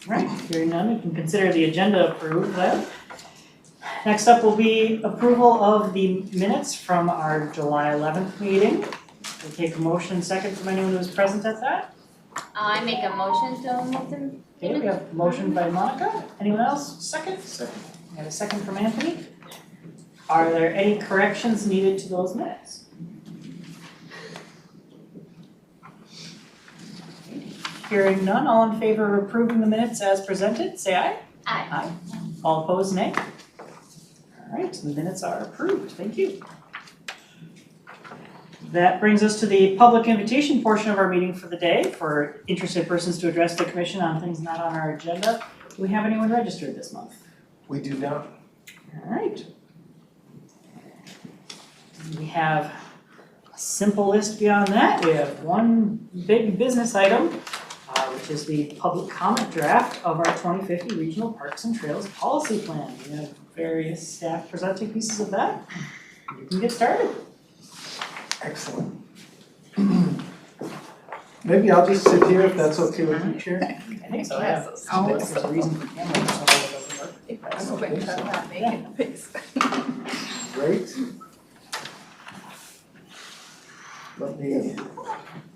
Right, hearing none, we can consider the agenda approved then. Next up will be approval of the minutes from our July 11th meeting. We'll take a motion second from anyone who was present at that. I make a motion to move them. Okay, we have a motion by Monica. Anyone else? Second? Second. We have a second from Anthony. Are there any corrections needed to those minutes? Hearing none, all in favor of approving the minutes as presented, say aye. Aye. Aye. All opposed, nay. All right, the minutes are approved. Thank you. That brings us to the public invitation portion of our meeting for the day for interested persons to address the commission on things not on our agenda. Do we have anyone registered this month? We do not. All right. We have a simple list beyond that. We have one big business item, which is the public comment draft of our 2050 Regional Parks and Trails Policy Plan. We have various staff presenting pieces of that. You can get started. Excellent. Maybe I'll just sit here if that's okay with you, Chair. I think so, yeah. There's a reason for camera or something that doesn't work. Great. Let me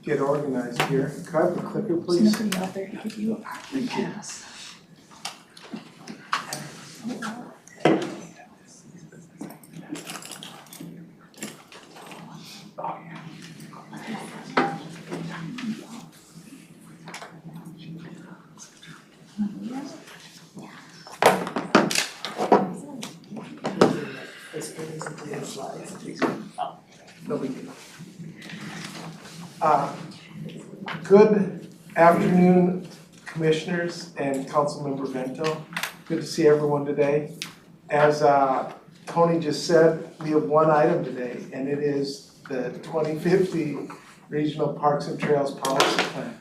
get organized here. Can I have the clicker, please? Somebody out there to give you a parking pass. No big deal. Good afternoon, commissioners and Councilmember Vento. Good to see everyone today. As Tony just said, we have one item today, and it is the 2050 Regional Parks and Trails Policy Plan.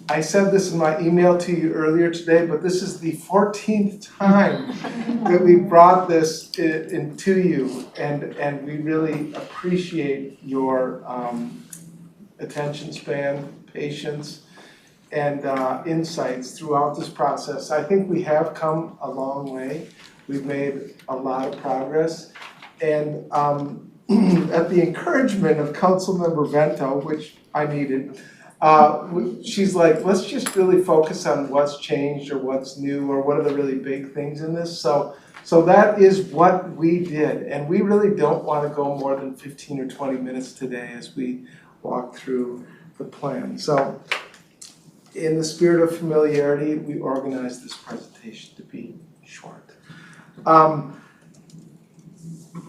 I said this in my email to you earlier today, but this is the 14th time that we brought this to you, and we really appreciate your attention span, patience, and insights throughout this process. I think we have come a long way. We've made a lot of progress, and at the encouragement of Councilmember Vento, which I needed, she's like, let's just really focus on what's changed or what's new or what are the really big things in this. So that is what we did, and we really don't want to go more than 15 or 20 minutes today as we walk through the plan. So in the spirit of familiarity, we organized this presentation to be short.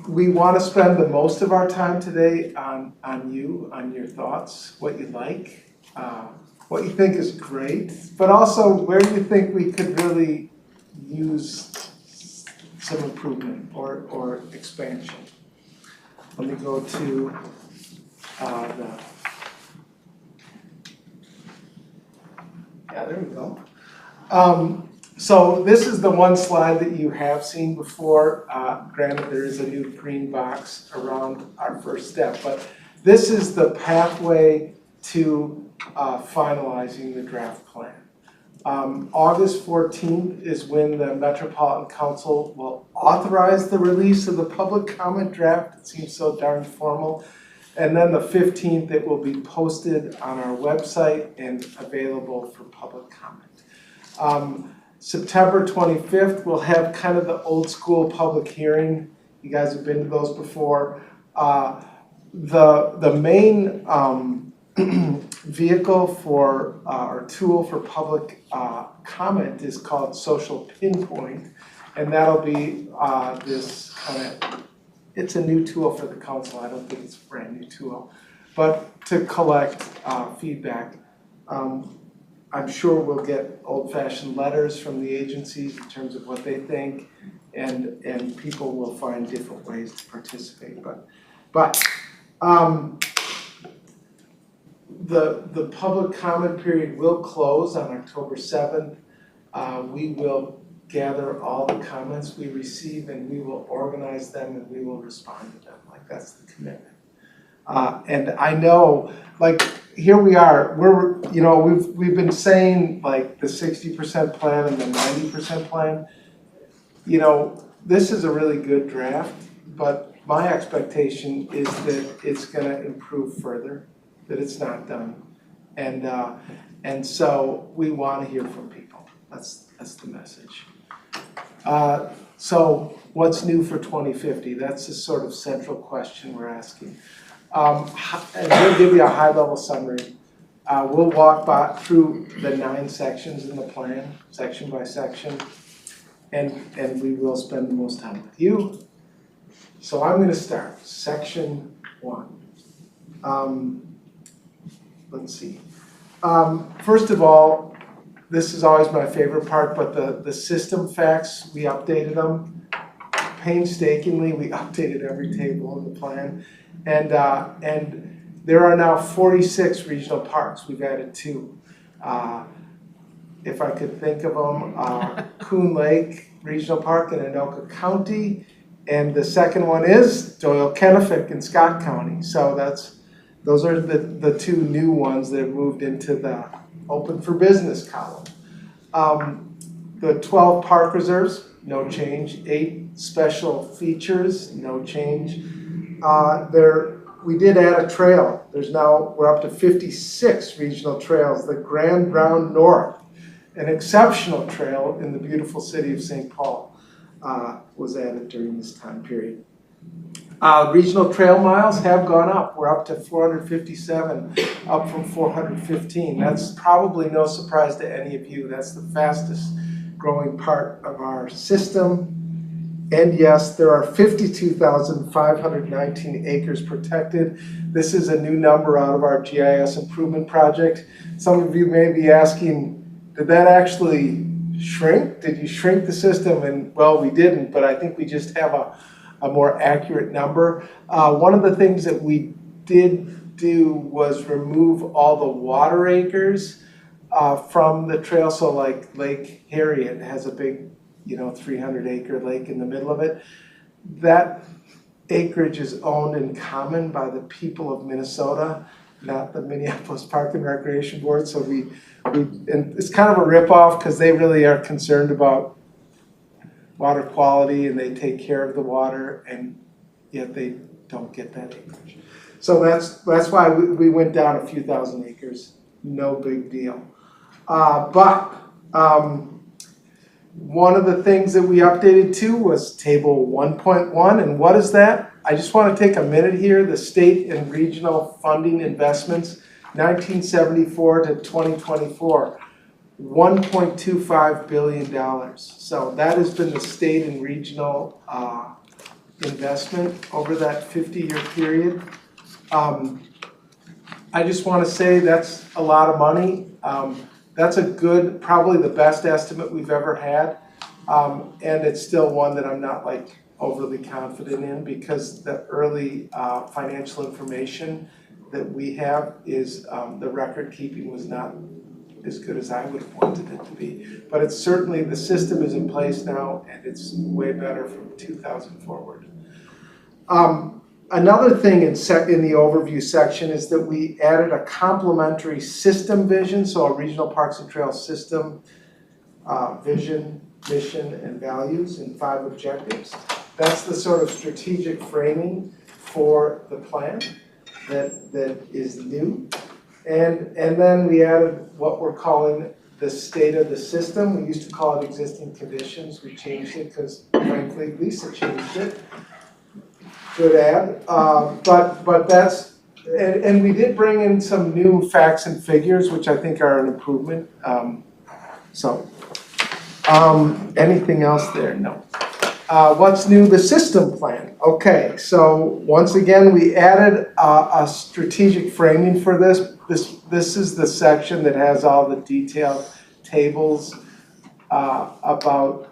We want to spend the most of our time today on you, on your thoughts, what you like, what you think is great, but also where you think we could really use some improvement or expansion. Let me go to there we go. So this is the one slide that you have seen before. Granted, there is a new green box around our first step, but this is the pathway to finalizing the draft plan. August 14th is when the Metropolitan Council will authorize the release of the public comment draft. It seems so darn formal. And then the 15th, it will be posted on our website and available for public comment. September 25th, we'll have kind of the old school public hearing. You guys have been to those before. The main vehicle for or tool for public comment is called Social Pinpoint, and that'll be this kind of, it's a new tool for the council. I don't think it's a brand new tool, but to collect feedback. I'm sure we'll get old-fashioned letters from the agencies in terms of what they think, and people will find different ways to participate. But the public comment period will close on October 7th. We will gather all the comments we receive and we will organize them and we will respond to them. Like, that's the commitment. And I know, like, here we are, we've been saying like the 60% plan and the 90% plan. This is a really good draft, but my expectation is that it's gonna improve further, that it's not done. And so we wanna hear from people, that's the message. So what's new for 2050? That's the sort of central question we're asking. And we'll give you a high-level summary. We'll walk through the 9 sections in the plan, section by section, and we will spend the most time with you. So I'm gonna start, section 1. Let's see. First of all, this is always my favorite part, but the system facts, we updated them painstakingly. We updated every table in the plan. And there are now 46 regional parks. We've added 2. If I could think of them, Coon Lake Regional Park in Anoka County, and the second one is Doyle-Kennefic in Scott County. So those are the 2 new ones that have moved into the open for business column. The 12 park reserves, no change. 8 special features, no change. We did add a trail. We're up to 56 regional trails. The Grand Round North, an exceptional trail in the beautiful city of St. Paul, was added during this time period. Regional trail miles have gone up. We're up to 457, up from 415. That's probably no surprise to any of you. That's the fastest growing part of our system. And yes, there are 52,519 acres protected. This is a new number out of our GIS improvement project. Some of you may be asking, did that actually shrink? Did you shrink the system? And well, we didn't, but I think we just have a more accurate number. One of the things that we did do was remove all the water acres from the trail. So like Lake Harriet has a big 300-acre lake in the middle of it. That acreage is owned in common by the people of Minnesota, not the Minneapolis Park and Recreation Board. So and it's kind of a ripoff because they really are concerned about water quality and they take care of the water, and yet they don't get that acreage. So that's why we went down a few thousand acres. No big deal. One of the things that we updated to was table 1.1, and what is that? I just want to take a minute here. The state and regional funding investments, 1974 to 2024, $1.25 billion. So that has been the state and regional investment over that 50-year period. I just want to say that's a lot of money. That's a good, probably the best estimate we've ever had. And it's still one that I'm not like overly confident in, because the early financial information that we have is the record keeping was not as good as I would have wanted it to be. But it's certainly, the system is in place now and it's way better from 2000 forward. Another thing in the overview section is that we added a complementary system vision, so a regional parks and trails system, vision, mission, and values, and 5 objectives. That's the sort of strategic framing for the plan that is new. And then we added what we're calling the state of the system. We used to call it existing conditions. We changed it because, frankly, Lisa changed it. Good add, but that's, and we did bring in some new facts and figures, which I think are an improvement. Anything else there? No. What's new? The system plan. Okay, so once again, we added a strategic framing for this. This is the section that has all the detailed tables about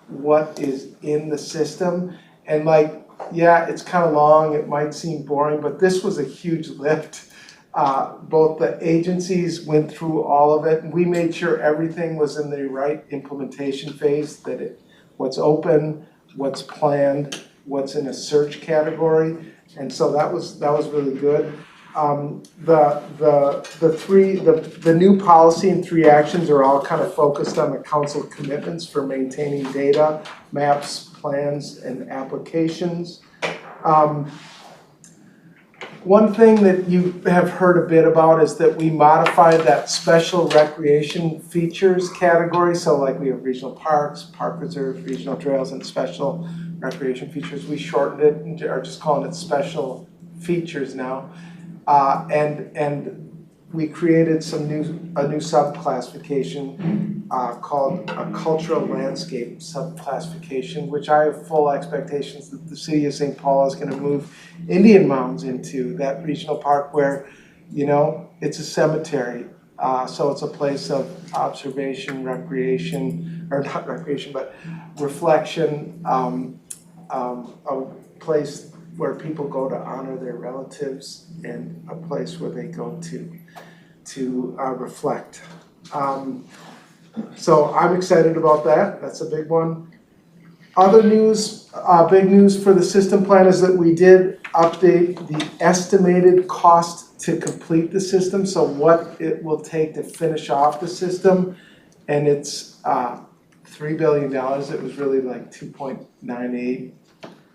what is in the system, and like, yeah, it's kind of long, it might seem boring, but this was a huge lift. Both the agencies went through all of it, and we made sure everything was in the right implementation phase, that what's open, what's planned, what's in a search category, And so that was really good. The new policy and 3 actions are all kind of focused on the council commitments for maintaining data, maps, plans, and applications. One thing that you have heard a bit about is that we modified that special recreation features category. So like we have regional parks, park reserves, regional trails, and special recreation features. We shortened it and are just calling it special features now. And we created a new sub-classification called a cultural landscape sub-classification, which I have full expectations that the city of St. Paul is going to move Indian Mounds into that regional park where, you know, it's a cemetery. So it's a place of observation, recreation, or not recreation, but reflection, a place where people go to honor their relatives and a place where they go to reflect. So I'm excited about that. That's a big one. Other news, big news for the system plan is that we did update the estimated cost to complete the system. So what it will take to finish off the system. And it's $3 billion. It was really like 2.98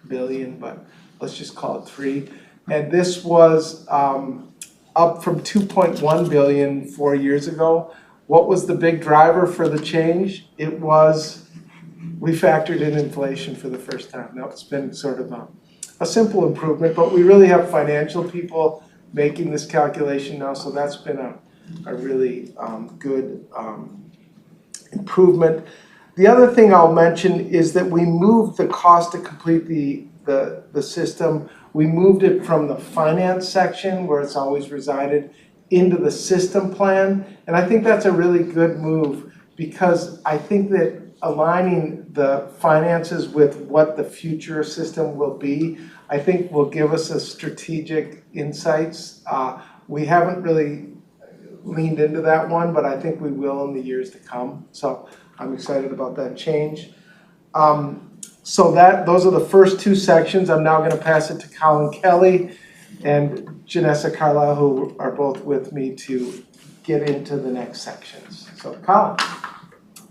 billion, but let's just call it 3. And this was up from 2.1 billion 4 years ago. What was the big driver for the change? It was, we factored in inflation for the first time. Now it's been sort of a simple improvement, but we really have financial people making this calculation now, so that's been a really good improvement. The other thing I'll mention is that we moved the cost to complete the system. We moved it from the finance section, where it's always resided, into the system plan. And I think that's a really good move, because I think that aligning the finances with what the future system will be, I think will give us a strategic insights. We haven't really leaned into that one, but I think we will in the years to come. So I'm excited about that change. So those are the first 2 sections. I'm now going to pass it to Colin Kelly and Janessa Carlisle, who are both with me to get into the next sections. So Colin.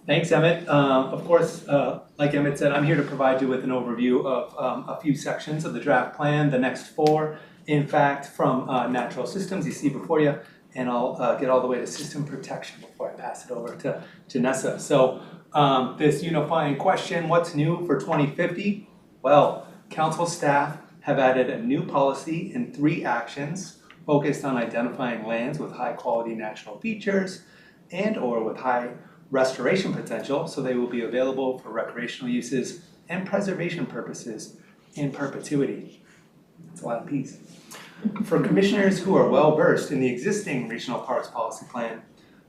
Thanks, Emmett. Of course, like Emmett said, I'm here to provide you with an overview of a few sections of the draft plan, the next 4, in fact, from natural systems you see before you, and I'll get all the way to system protection before I pass it over to Janessa. So this unifying question, what's new for 2050? Well, council staff have added a new policy and 3 actions focused on identifying lands with high quality natural features and or with high restoration potential, so they will be available for recreational uses and preservation purposes in perpetuity. That's a lot of P's. For commissioners who are well versed in the existing regional parks policy plan,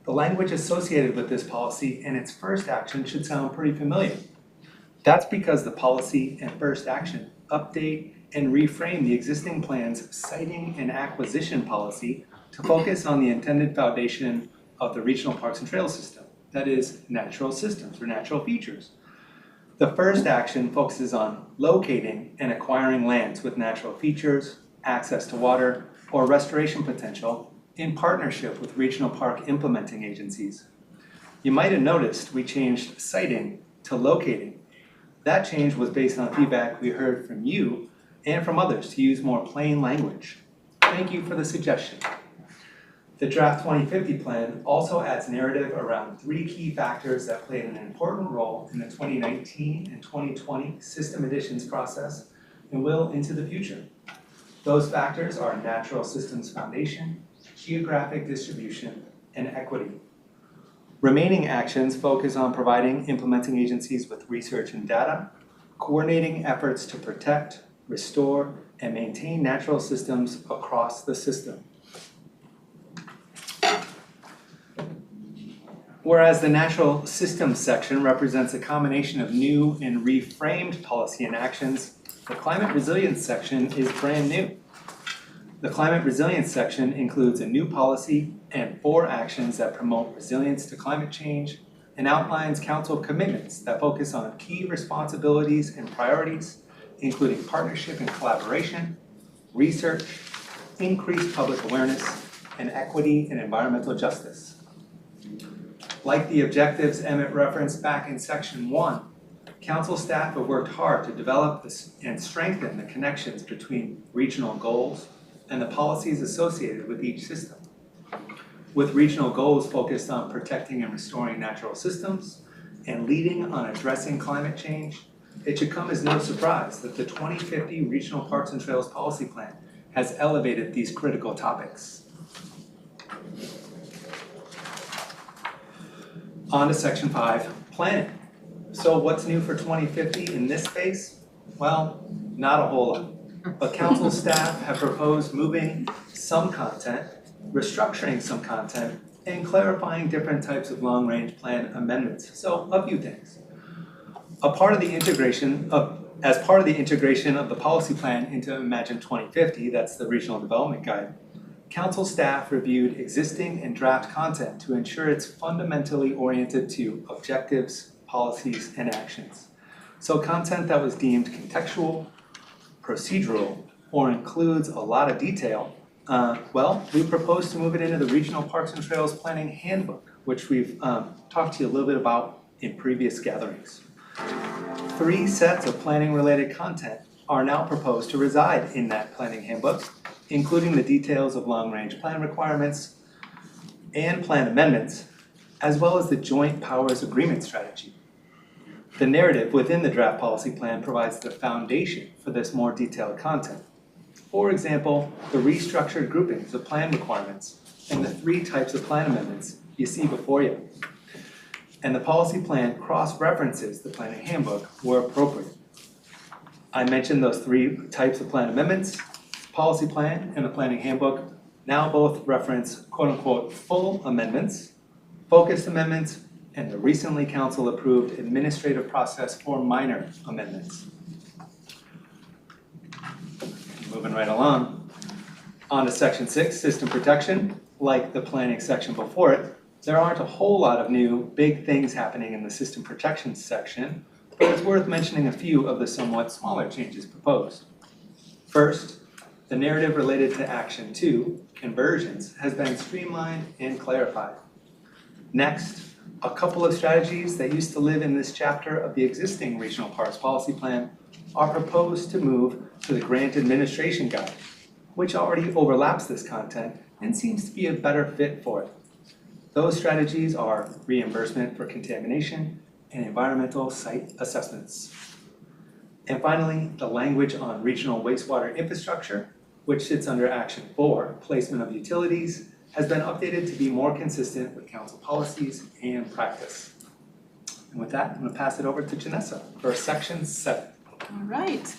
the language associated with this policy and its first action should sound pretty familiar. That's because the policy and first action update and reframe the existing plan's siting and acquisition policy to focus on the intended foundation of the regional parks and trails system. That is, natural systems or natural features. The first action focuses on locating and acquiring lands with natural features, access to water, or restoration potential in partnership with regional park implementing agencies. You might have noticed we changed siting to locating. That change was based on feedback we heard from you and from others to use more plain language. Thank you for the suggestion. The draft 2050 plan also adds narrative around 3 key factors that played an important role in the 2019 and 2020 system additions process and will into the future. Those factors are natural systems foundation, geographic distribution, and equity. Remaining actions focus on providing implementing agencies with research and data, coordinating efforts to protect, restore, and maintain natural systems across the system. Whereas the natural systems section represents a combination of new and reframed policy and actions, the climate resilience section is brand new. The climate resilience section includes a new policy and 4 actions that promote resilience to climate change and outlines council commitments that focus on key responsibilities and priorities, including partnership and collaboration, research, increased public awareness, and equity and environmental justice. Like the objectives Emmett referenced back in section 1, council staff have worked hard to develop and strengthen the connections between regional goals and the policies associated with each system. With regional goals focused on protecting and restoring natural systems and leading on addressing climate change, it should come as no surprise that the 2050 Regional Parks and Trails Policy Plan has elevated these critical topics. On to section 5, planning. So what's new for 2050 in this space? Well, not a whole lot. But council staff have proposed moving some content, restructuring some content, and clarifying different types of long-range plan amendments. So a few things. As part of the integration of the policy plan into Imagine 2050, that's the Regional Development Guide, council staff reviewed existing and draft content to ensure it's fundamentally oriented to objectives, policies, and actions. So content that was deemed contextual, procedural, or includes a lot of detail, we propose to move it into the Regional Parks and Trails Planning Handbook, which we've talked to you a little bit about in previous gatherings. 3 sets of planning-related content are now proposed to reside in that planning handbook, including the details of long-range plan requirements and plan amendments, as well as the Joint Powers Agreement strategy. The narrative within the draft policy plan provides the foundation for this more detailed content. For example, the restructured groupings of plan requirements and the 3 types of plan amendments you see before you. And the policy plan cross-references the planning handbook where appropriate. I mentioned those 3 types of plan amendments. Policy plan and the planning handbook now both reference quote-unquote full amendments, focused amendments, and the recently council-approved administrative process for minor amendments. Moving right along. On to section 6, system protection. Like the planning section before it, there aren't a whole lot of new big things happening in the system protection section, but it's worth mentioning a few of the somewhat smaller changes proposed. First, the narrative related to Action 2, conversions, has been streamlined and clarified. Next, a couple of strategies that used to live in this chapter of the existing Regional Parks Policy Plan are proposed to move to the Grant Administration Guide, which already overlaps this content and seems to be a better fit for it. Those strategies are reimbursement for contamination and environmental site assessments. And finally, the language on regional wastewater infrastructure, which sits under Action 4, placement of utilities, has been updated to be more consistent with council policies and practice. And with that, I'm going to pass it over to Janessa for section 7. All right.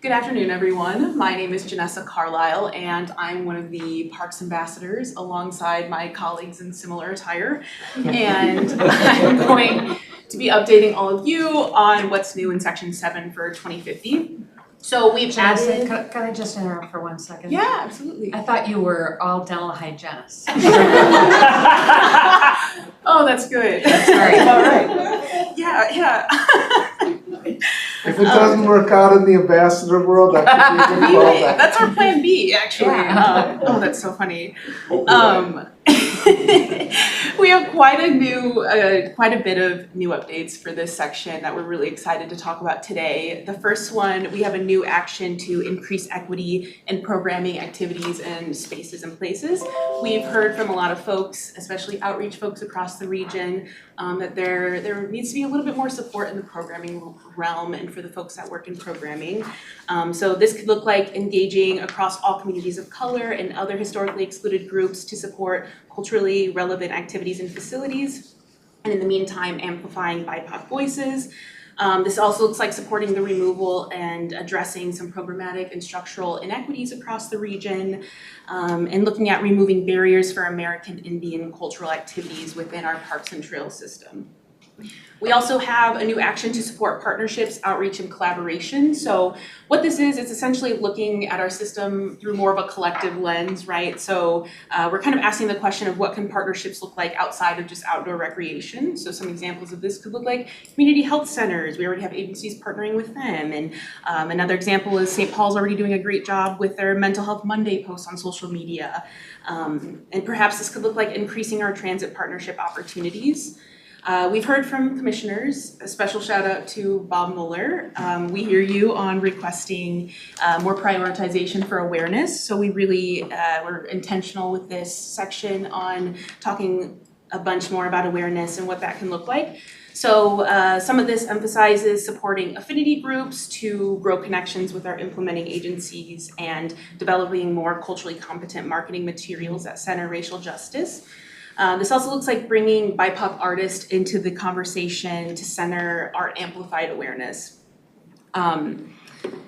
Good afternoon, everyone. My name is Janessa Carlisle, and I'm one of the Parks Ambassadors alongside my colleagues in similar attire. And I'm going to be updating all of you on what's new in Section 7 for 2050. So we've added... Can I just interrupt for 1 second? Yeah, absolutely. I thought you were all dental hygienists. Oh, that's good. Sorry. All right. Yeah. If it doesn't work out in the ambassador world, that could be a good Really? fallback. That's our plan B, actually. Yeah. Oh, that's so funny. We have quite a bit of new updates for this section that we're really excited to talk about today. The first one, we have a new action to increase equity in programming activities and spaces and places. We've heard from a lot of folks, especially outreach folks across the region, that there needs to be a little bit more support in the programming realm and for the folks that work in programming. So this could look like engaging across all communities of color and other historically excluded groups to support culturally relevant activities and facilities, and in the meantime amplifying BIPOC voices. This also looks like supporting the removal and addressing some programmatic and structural inequities across the region, and looking at removing barriers for American Indian cultural activities within our parks and trails system. We also have a new action to support partnerships, outreach, and collaboration. So what this is, it's essentially looking at our system through more of a collective lens, right? So we're kind of asking the question of what can partnerships look like outside of just outdoor recreation. So some examples of this could look like community health centers. We already have agencies partnering with them. And another example is St. Paul's already doing a great job with their Mental Health Monday posts on social media. And perhaps this could look like increasing our transit partnership opportunities. We've heard from commissioners, a special shout out to Bob Mueller. We hear you on requesting more prioritization for awareness. So we really were intentional with this section on talking a bunch more about awareness and what that can look like. So some of this emphasizes supporting affinity groups to grow connections with our implementing agencies and developing more culturally competent marketing materials that center racial justice. This also looks like bringing BIPOC artists into the conversation to center art amplified awareness.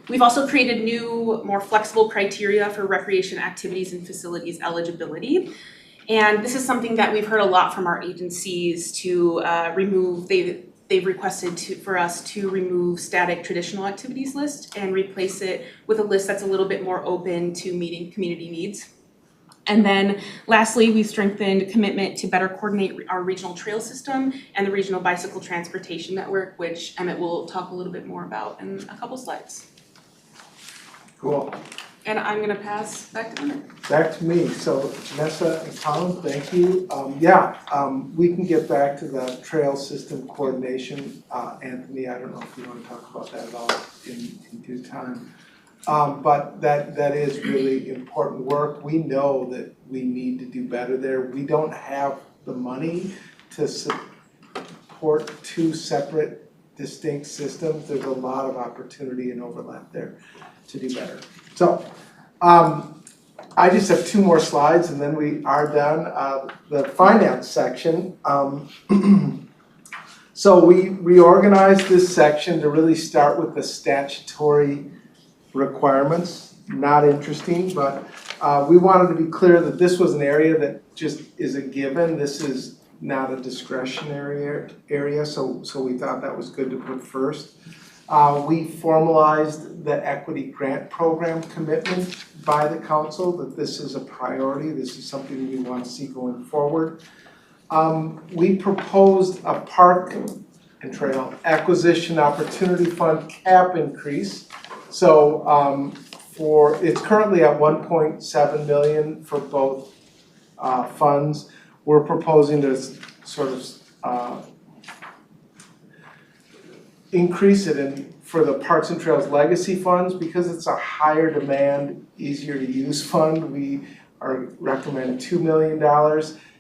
We've also created new, more flexible criteria for recreation activities and facilities eligibility. And this is something that we've heard a lot from our agencies to remove. They've requested for us to remove static traditional activities list and replace it with a list that's a little bit more open to meeting community needs. And then lastly, we've strengthened commitment to better coordinate our regional trail system and the regional bicycle transportation network, which Emmett will talk a little bit more about in a couple slides. Cool. And I'm gonna pass back to Emmett. Back to me. So Vanessa and Colin, thank you. We can get back to the trail system coordination. Anthony, I don't know if you want to talk about that at all in due time. But that is really important work. We know that we need to do better there. We don't have the money to support two separate distinct systems. There's a lot of opportunity and overlap there to do better. So I just have two more slides and then we are done. The finance section. So we reorganized this section to really start with the statutory requirements. Not interesting, but we wanted to be clear that this was an area that just is a given. This is not a discretionary area, so we thought that was good to put first. We formalized the equity grant program commitment by the council that this is a priority. This is something we want to see going forward. We proposed a park and trail acquisition opportunity fund cap increase. So it's currently at 1.7 million for both funds. We're proposing to sort of increase it for the Parks and Trails legacy funds because it's a higher demand, easier to use fund. We are recommending $2 million.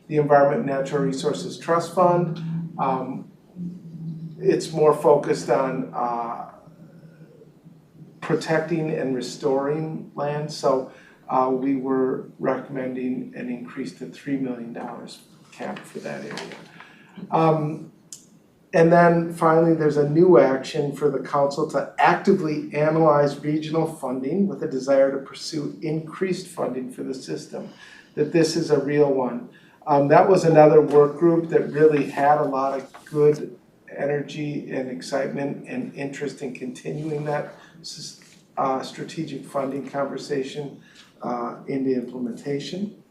The Environment and Natural Resources Trust Fund, it's more focused on protecting and restoring land, so we were recommending an increase to $3 million cap for that area. And then finally, there's a new action for the council to actively analyze regional funding with a desire to pursue increased funding for the system, that this is a real one. That was another work group that really had a lot of good energy and excitement and interest in continuing that strategic funding conversation into implementation.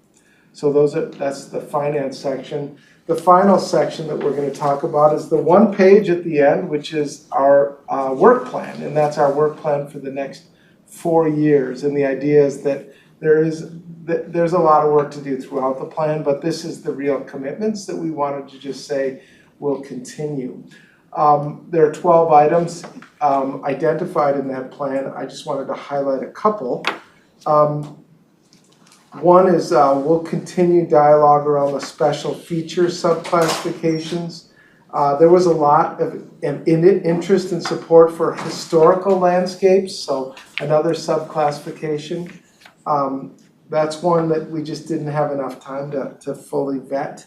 So that's the finance section. The final section that we're going to talk about is the one page at the end, which is our work plan, and that's our work plan for the next 4 years. And the idea is that there's a lot of work to do throughout the plan, but this is the real commitments that we wanted to just say will continue. There are 12 items identified in that plan. I just wanted to highlight a couple. One is we'll continue dialogue around the special feature subclassifications. There was a lot of interest and support for historical landscapes, so another subclassification. That's one that we just didn't have enough time to fully vet.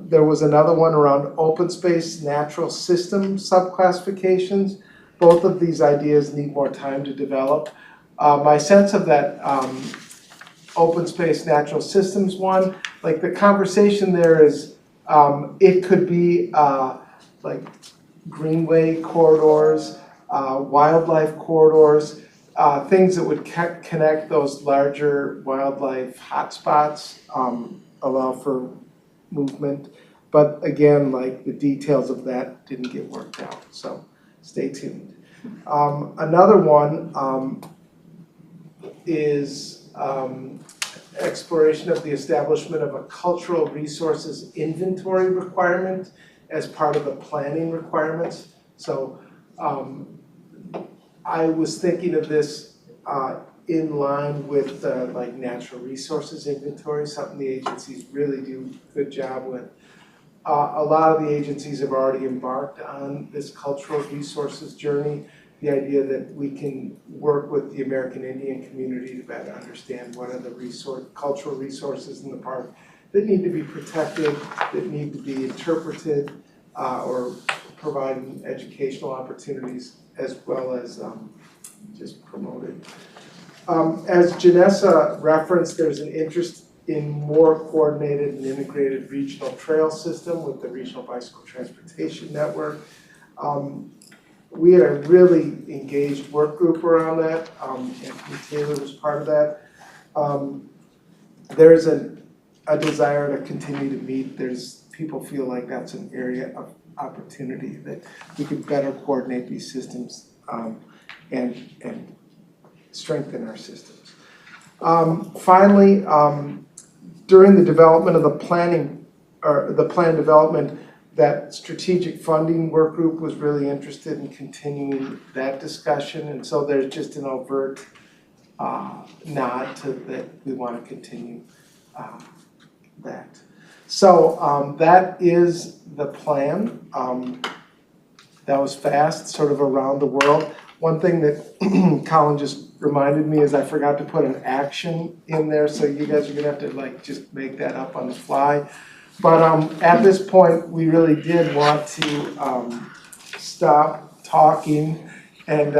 There was another one around open space natural system subclassifications. Both of these ideas need more time to develop. My sense of that open space natural systems one, like the conversation there is, it could be like greenway corridors, wildlife corridors, things that would connect those larger wildlife hotspots, allow for movement. But again, like the details of that didn't get worked out, so stay tuned. Another one is exploration of the establishment of a cultural resources inventory requirement as part of the planning requirements. So I was thinking of this in line with like natural resources inventory, something the agencies really do a good job with. A lot of the agencies have already embarked on this cultural resources journey. The idea that we can work with the American Indian community to better understand what are the cultural resources in the park that need to be protected, that need to be interpreted, or providing educational opportunities as well as just promoted. As Janessa referenced, there's an interest in more coordinated and integrated regional trail system with the Regional Bicycle Transportation Network. We had a really engaged work group around that, Anthony Taylor was part of that. There's a desire to continue to meet. People feel like that's an area of opportunity that we could better coordinate these systems and strengthen our systems. Finally, during the development of the planning, or the plan development, that strategic funding work group was really interested in continuing that discussion, and so there's just an overt nod to that we want to continue that. So that is the plan. That was fast, sort of around the world. One thing that Colin just reminded me is I forgot to put an action in there, so you guys are gonna have to like just make that up on the fly. But at this point, we really did want to stop talking and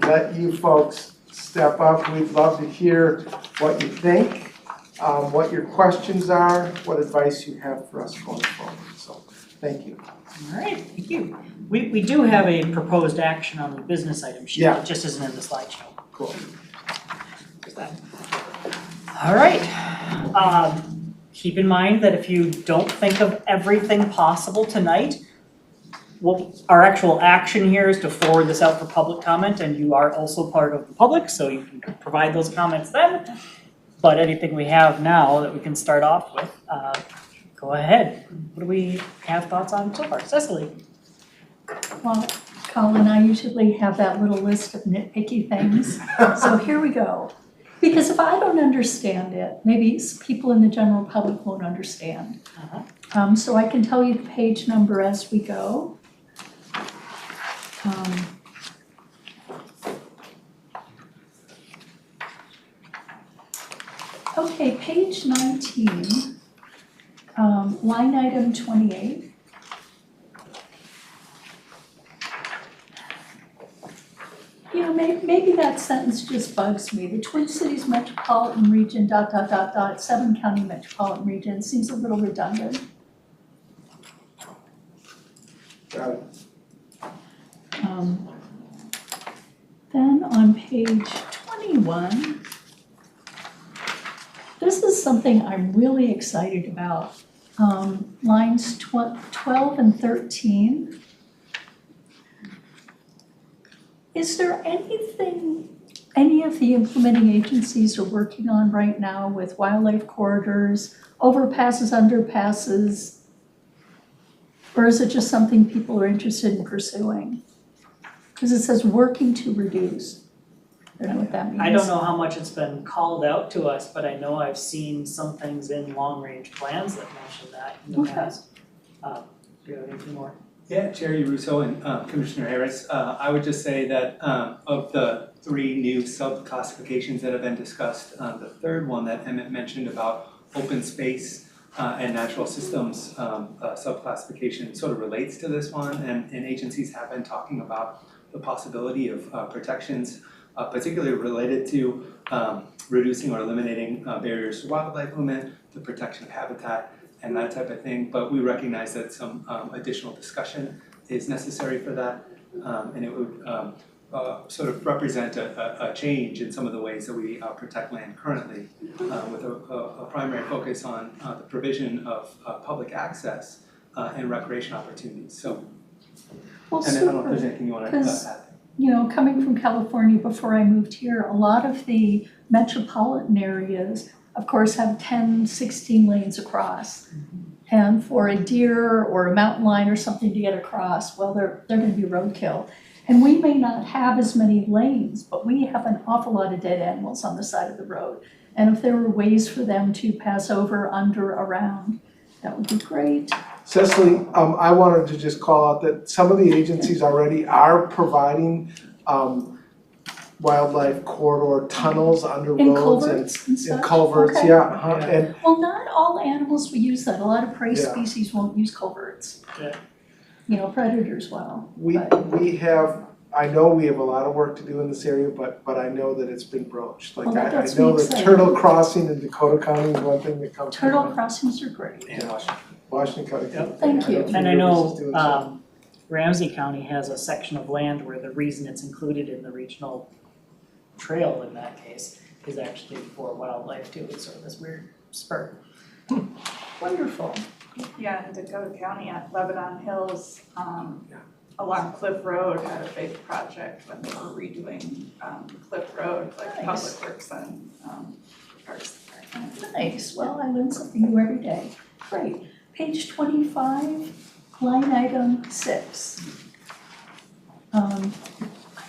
let you folks step up. We'd love to hear what you think, what your questions are, what advice you have for us going forward. So, thank you. All right, thank you. We do have a proposed action on the business item sheet, Yeah. it just isn't in the slideshow. Cool. There's that. All right, keep in mind that if you don't think of everything possible tonight, our actual action here is to forward this out for public comment, and you are also part of the public, so you can provide those comments then. But anything we have now that we can start off with, go ahead. What do we have thoughts on so far? Cecily? Well, Colin, I usually have that little list of nitpicky things, so here we go. Because if I don't understand it, maybe people in the general public won't understand. So I can tell you the page number as we go. Okay, page 19, line item 28. You know, maybe that sentence just bugs me. The Twin Cities Metropolitan Region, ... 7 County Metropolitan Region, seems a little redundant. Got it. Then on page 21, this is something I'm really excited about. Lines 12 and 13. Is there anything any of the implementing agencies are working on right now with wildlife corridors, overpasses, underpasses? Or is it just something people are interested in pursuing? Because it says working to reduce. I don't know what that means. I don't know how much it's been called out to us, but I know I've seen some things in long-range plans that mention that in the Okay. past. Do you have anything more? Yeah, Chair Russo and Commissioner Harris, I would just say that of the 3 new sub-classifications that have been discussed, the third one that Emmett mentioned about open space and natural systems sub-classification sort of relates to this one, and agencies have been talking about the possibility of protections, particularly related to reducing or eliminating barriers to wildlife movement, the protection of habitat, and that type of thing. But we recognize that some additional discussion is necessary for that. And it would sort of represent a change in some of the ways that we protect land currently, with a primary focus on the provision of public access and recreation opportunities. So, Well, and then I don't know if there's super, anything you want to because- add. you know, coming from California before I moved here, a lot of the metropolitan areas, of course, have 10, 16 lanes across. And for a deer or a mountain lion or something to get across, well, they're gonna be roadkill. And we may not have as many lanes, but we have an awful lot of dead animals on the side of the road. And if there were ways for them to pass over, under, around, that would be great. Cecily, I wanted to just call out that some of the agencies already are providing wildlife corridor tunnels under In roads and culverts and such? culverts, Okay. yeah, and Well, not all animals will use that. A lot of prey Yeah. species won't use culverts. Yeah. You know, predators will. we have, I know we have a lot of work to do in this area, but I know that it's been broached. Like Well, that I gets know me that excited. turtle crossing in Dakota County is one thing that comes to Turtle mind. crossings are great. And Washington. Washington County. Yep. Thank you. And I Rivers is know, doing so. Ramsey County has a section of land where the reason it's included in the regional trail in that case is actually for wildlife too. It's sort of this weird spur. Wonderful. Yeah, in Dakota County at Lebanon Hills, along Cliff Road had a big project when they were redoing, Cliff Road, like Nice. Public Works and, Parks Department. Nice. Well, I learn something new every day. Great. Page 25, line item 6. I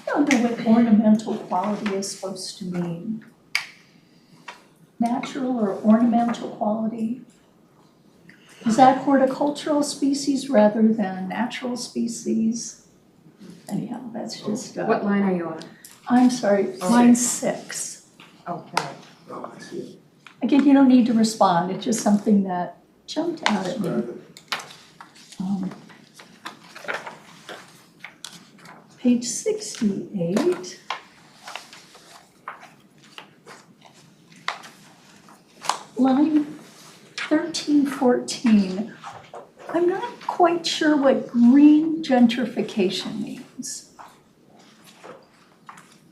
don't know what ornamental quality is supposed to mean. Natural or ornamental quality? Is that horticultural species rather than natural species? Anyhow, that's just, What line are you on? I'm sorry, line 6. Okay. Oh, I see. Again, you don't need to respond, it's just something that jumped out at me. Describe it. Page 68. Line 13, 14. I'm not quite sure what green gentrification means.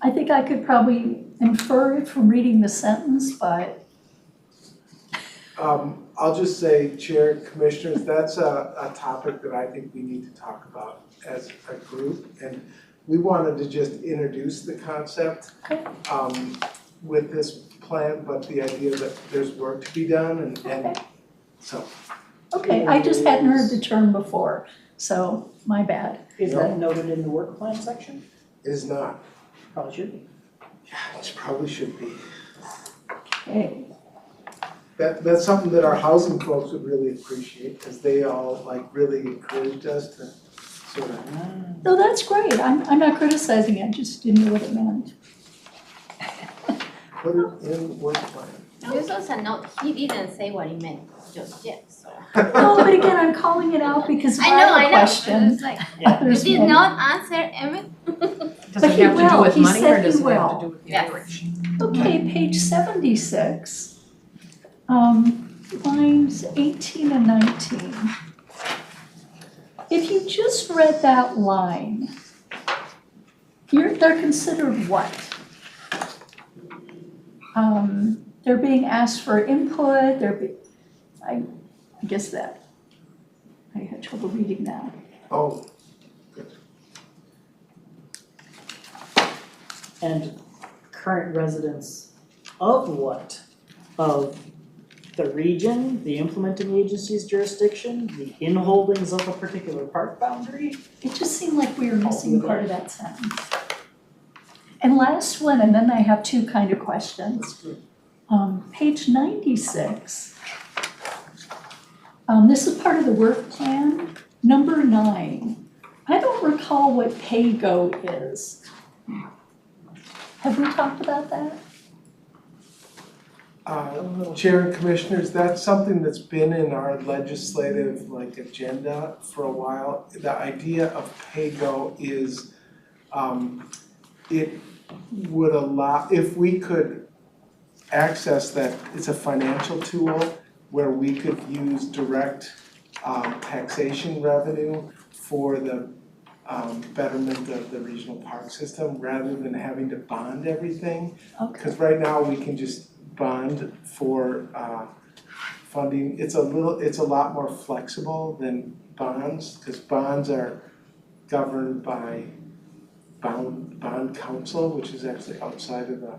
I think I could probably infer it from reading the sentence, but I'll just say, Chair, Commissioners, that's a topic that I think we need to talk about as a group. And we wanted to just introduce the concept Okay. with this plan, but the idea that there's work to be done and Okay. so. okay, I just hadn't heard the term before, so my bad. Is that noted in the work plan section? Is not, Probably should be. it probably should be. Okay. That's something that our housing folks would really appreciate, because they all like really encouraged us to sort of. No, that's great. I'm not criticizing it, just didn't know what it meant. Put it in work plan. Just as a note, he didn't say what he meant just yet, so. No, but again, I'm calling it out because if I I know, have a question, It's like, Yeah. you others did may. not answer Emmett. Does But it he have to do will. with He money or said does he it have to will. do with the Yes. operation? Okay, page 76, lines 18 and 19. If you just read that line, they're considered what? They're being asked for input, I guess that, I had trouble reading that. Oh, And current residents of what? Of the region, the implementing agency's jurisdiction, the inholdings of a particular park boundary? It just seemed like we were missing part of that sentence. And last one, and then I have two kind of questions. Page 96. This is part of the work plan, number 9. I don't recall what pay-go is. Have we talked about that? Chair and Commissioners, that's something that's been in our legislative agenda for a while. The idea of pay-go is, it would allow, if we could access that, it's a financial tool where we could use direct taxation revenue for the betterment of the regional park system rather than having to bond everything. Okay, Cause right now we can just bond for funding. It's a lot more flexible than bonds, cause bonds are governed by bond council, which is actually outside of the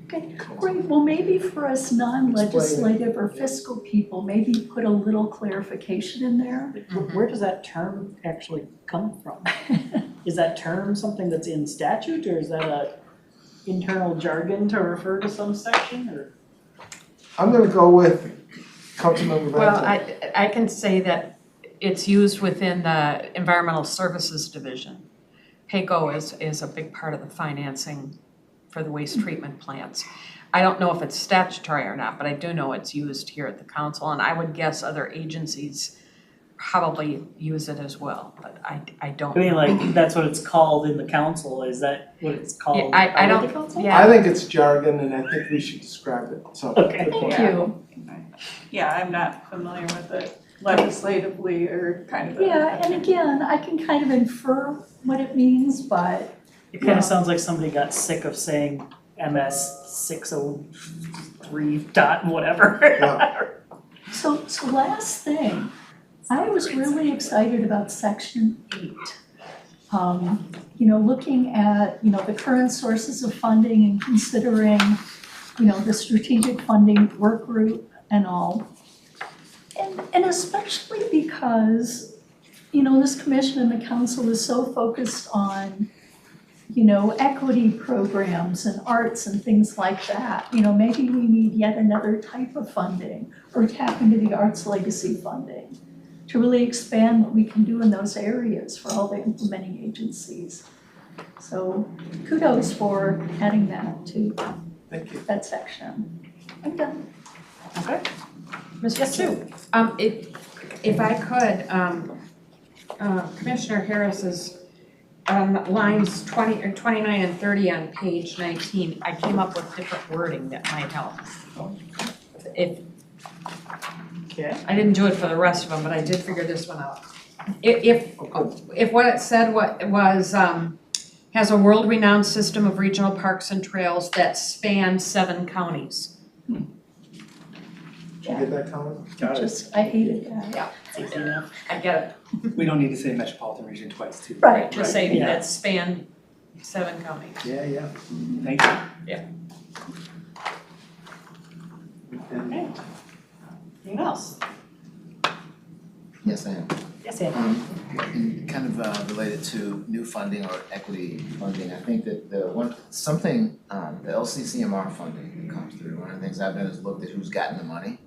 okay, council. great. Well, maybe for us non-legislative or fiscal people, maybe put a little clarification in there. Where does that term actually come from? Is that term something that's in statute, or is that a internal jargon to refer to some section, or? I'm gonna go with Councilmember Vento. Well, I can say that it's used within the Environmental Services Division. PAYCO is a big part of the financing for the waste treatment plants. I don't know if it's statutory or not, but I do know it's used here at the council, and I would guess other agencies probably use it as well, but I don't. I mean, like, that's what it's called in the council, is that what it's called Yeah, I out of don't- the council? yeah. I think it's jargon and I think we should describe it, so. Okay. good point. Thank you. Yeah, I'm not familiar with it legislatively or kind of. Yeah, and again, I can kind of infer what it means, but It kind of sounds like somebody got sick of saying MS 603 dot whatever. Yeah. so last thing, I was really excited about section 8. Looking at, the current sources of funding and considering, the strategic funding work group and all. And especially because, this commission and the council is so focused on, equity programs and arts and things like that. Maybe we need yet another type of funding or tap into the arts legacy funding to really expand what we can do in those areas for all the implementing agencies. So kudos for adding that to Thank you. that section. I'm done. Okay. Yes, Sue. If I could, Commissioner Harris's lines 29 and 30 on page 19, I came up with different wording that might help. If, Okay. I didn't do it for the rest of them, but I did figure this one out. If what it said was, has a world-renowned system of regional parks and trails that span 7 counties. Did you get that, Colin? Got it. I hated that. It's easy enough. I get We don't need to say metropolitan region twice too. Right. it, just say Yeah. that span 7 counties. Yeah, thank you. Yeah. Okay. Anything else? Yes, I am. Yes, Andy. Kind of related to new funding or equity funding, I think that the LCCMR funding that comes through, one of the things I've done is looked at who's gotten the money.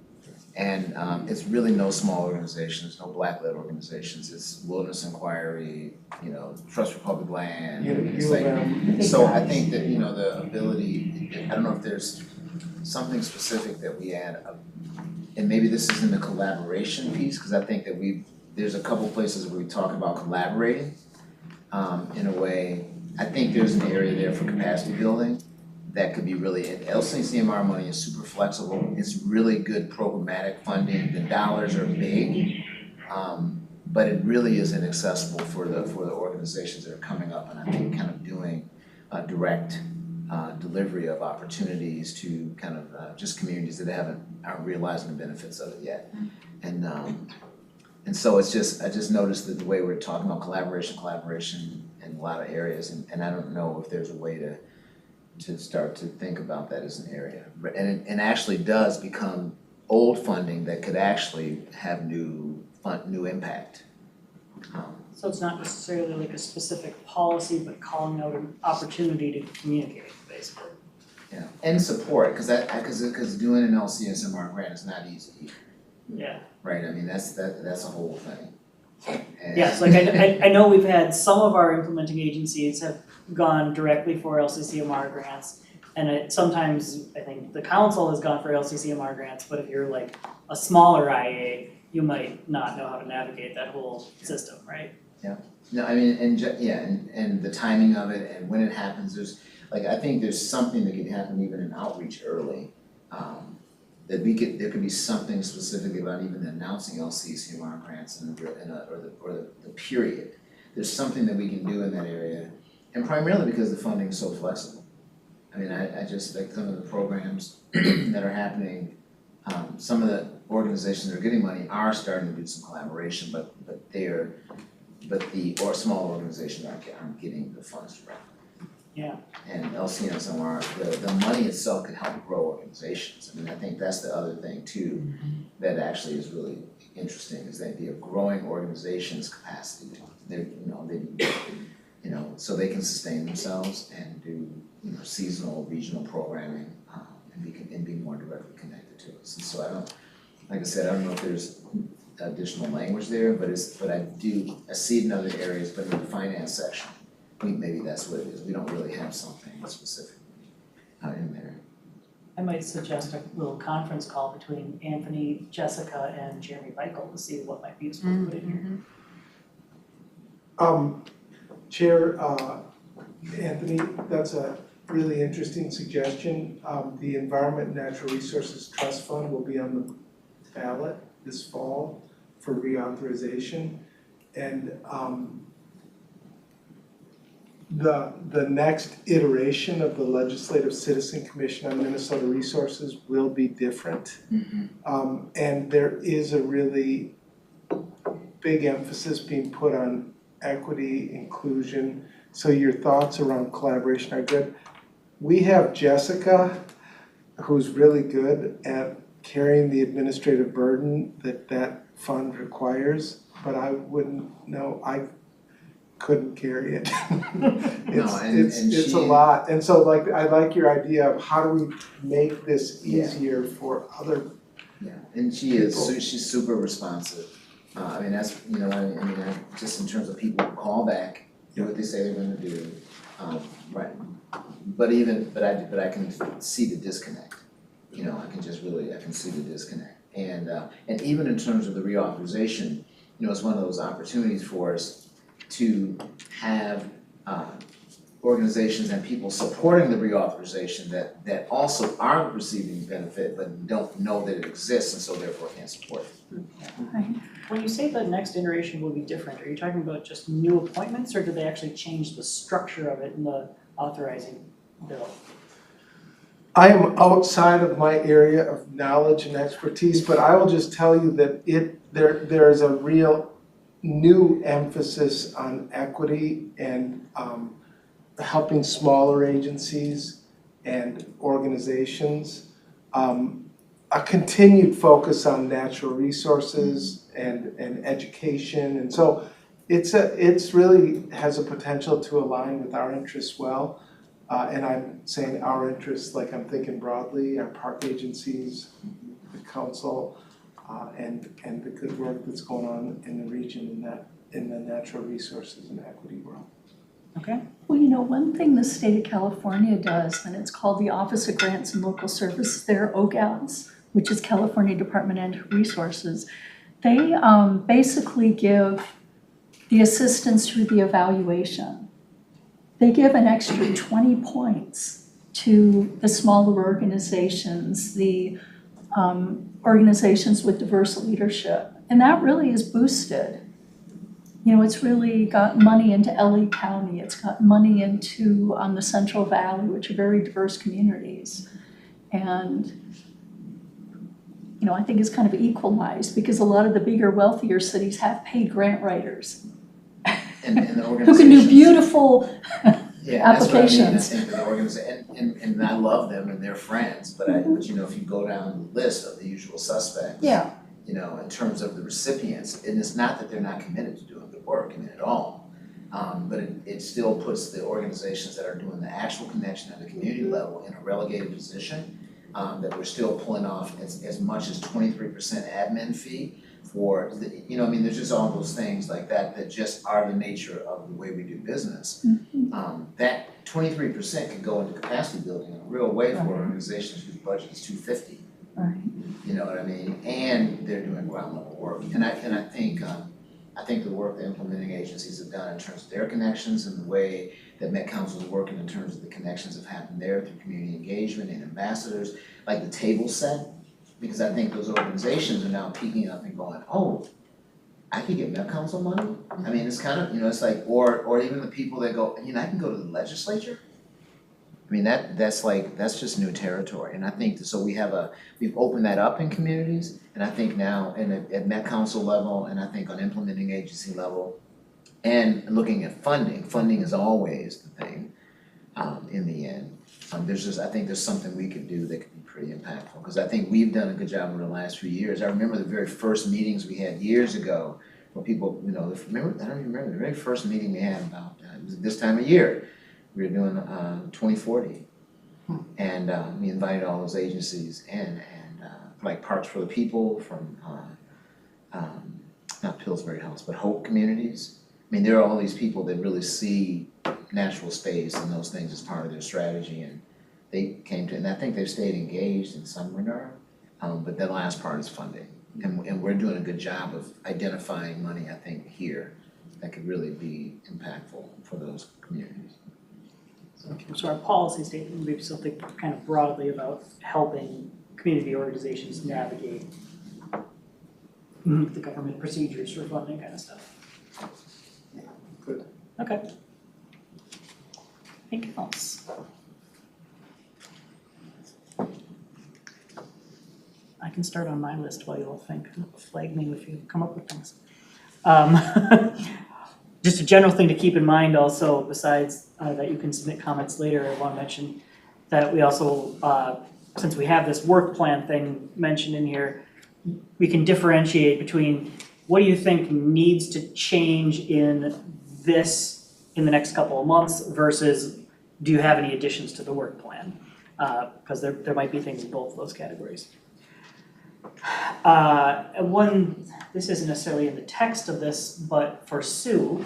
And it's really no small organizations, no black-led organizations, it's Wilderness Inquiry, Trust for Public Land. It's like, so I think that, the ability, I don't know if there's something specific that we add, and maybe this is in the collaboration piece, because I think that there's a couple places where we talk about collaborating in a way. I think there's an area there for capacity building that could be really, LCCMR money is super flexible, it's really good programmatic funding, the dollars are big, but it really is inaccessible for the organizations that are coming up, and I think kind of doing direct delivery of opportunities to kind of just communities that aren't realizing the benefits of it yet. And so it's just, I just noticed that the way we're talking about collaboration in a lot of areas, and I don't know if there's a way to start to think about that as an area. And it actually does become old funding that could actually have new impact. So it's not necessarily like a specific policy, but calling out an opportunity to communicate, basically. Yeah, and support, because doing an LCSMR grant is not easy, Yeah. right? I mean, that's a whole thing. And- Yes, like I know we've had some of our implementing agencies have gone directly for LCCMR grants. And sometimes I think the council has gone for LCCMR grants, but if you're like a smaller IA, you might not know how to navigate that whole system, right? No, I mean, and the timing of it and when it happens, I think there's something that could happen even in outreach early. There could be something specific about even announcing LCCMR grants or the period. there's something that we can do in that area. And primarily because the funding is so flexible. I mean, I just like some of the programs that are happening, some of the organizations that are getting money are starting to do some collaboration, but the small organizations aren't getting the funds directly. Yeah. And LCNSMR, the money itself can help grow organizations. I mean, I think that's the other thing too, that actually is really interesting, is the idea of growing organizations' capacity. So they can sustain themselves and do, seasonal, regional programming, and be more directly connected to us. And so I don't know if there's additional language there, but I see it in other areas, but in the finance section, maybe that's what it is. We don't really have something specific in there. I might suggest a little conference call between Anthony, Jessica, and Jeremy Michael to see what might be useful to put in here. Chair, Anthony, that's a really interesting suggestion. The Environment and Natural Resources Trust Fund will be on the ballot this fall for reauthorization. And the next iteration of the Legislative Citizen Commission on Minnesota Resources will be different. And there is a really big emphasis being put on equity, inclusion. So your thoughts around collaboration are good. We have Jessica, who's really good at carrying the administrative burden that fund requires, but I wouldn't know, I couldn't carry it. It's a lot. And so I like your idea of how do we make this easier for other. Yeah, and she's super responsive. I mean, that's, just in terms of people who call back, do what they say they're gonna do, right. But I can see the disconnect, I can see the disconnect. And even in terms of the reauthorization, it's one of those opportunities for us to have organizations and people supporting the reauthorization that also aren't receiving benefit but don't know that it exists and so therefore can't support it. When you say the next iteration will be different, are you talking about just new appointments, or do they actually change the structure of it in the authorizing bill? I am outside of my area of knowledge and expertise, but I will just tell you that there is a real new emphasis on equity and helping smaller agencies and organizations. A continued focus on natural resources and education, and so it's really has a potential to align with our interests well. And I'm saying our interests, like I'm thinking broadly, our park agencies, the council, and the good work that's going on in the region in the natural resources and equity world. Okay. Well, one thing the state of California does, and it's called the Office of Grants and Local Services, their OGALS, which is California Department of Natural Resources, they basically give the assistance through the evaluation. They give an extra 20 points to the smaller organizations, the organizations with diverse leadership, and that really is boosted. It's really got money into LA County, it's got money into the Central Valley, which are very diverse communities. And I think it's kind of equalized because a lot of the bigger, wealthier cities have paid grant writers And the organizations. who can do beautiful That's applications. what I mean. I think the organization, and I love them and they're friends, but if you go down the list of the usual suspects. Yeah. In terms of the recipients, and it's not that they're not committed to doing good work, at all. But it still puts the organizations that are doing the actual connection at the community level in a relegated position, that we're still pulling off as much as 23% admin fee for, there's just all those things like that just are the nature of the way we do business. That 23% can go into capacity building in a real way for organizations whose budget is $250. Right. You know what I mean? And they're doing ground level work. And I think the work the implementing agencies have done in terms of their connections and the way that Met Council is working in terms of the connections that have happened there through community engagement and ambassadors, like the table set, because I think those organizations are now peaking up and going, oh, I could get Met Council money. I mean, it's kind of, you know, it's like, or even the people that go, you know, I can go to the legislature. I mean, that's just new territory, and I think, so we've opened that up in communities, and I think now, at Met Council level, and I think on implementing agency level, and looking at funding is always the thing, in the end. I think there's something we could do that could be pretty impactful, because I think we've done a good job over the last few years. I remember the very first meetings we had years ago, where people, you know, I don't even remember, the very first meeting we had about, it was this time of year, we were doing 2040. And we invited all those agencies in, and like Parks for the People from, not Pillsbury House, but Hope Communities. I mean, there are all these people that really see natural space and those things as part of their strategy, and they came to, and I think they've stayed engaged in some regard, but the last part is funding. And we're doing a good job of identifying money, I think, here, that could really be impactful for those communities. So our policy statement would be something kind of broadly about helping community organizations navigate the government procedures for funding kind of stuff. Good. Okay. Anything else? I can start on my list while you all think. Flag me if you come up with things. Just a general thing to keep in mind also, besides that you can submit comments later, I want to mention that we also, since we have this work plan thing mentioned in here, we can differentiate between what do you think needs to change in this in the next couple of months versus do you have any additions to the work plan? Because there might be things in both of those categories. This isn't necessarily in the text of this, but for Sue,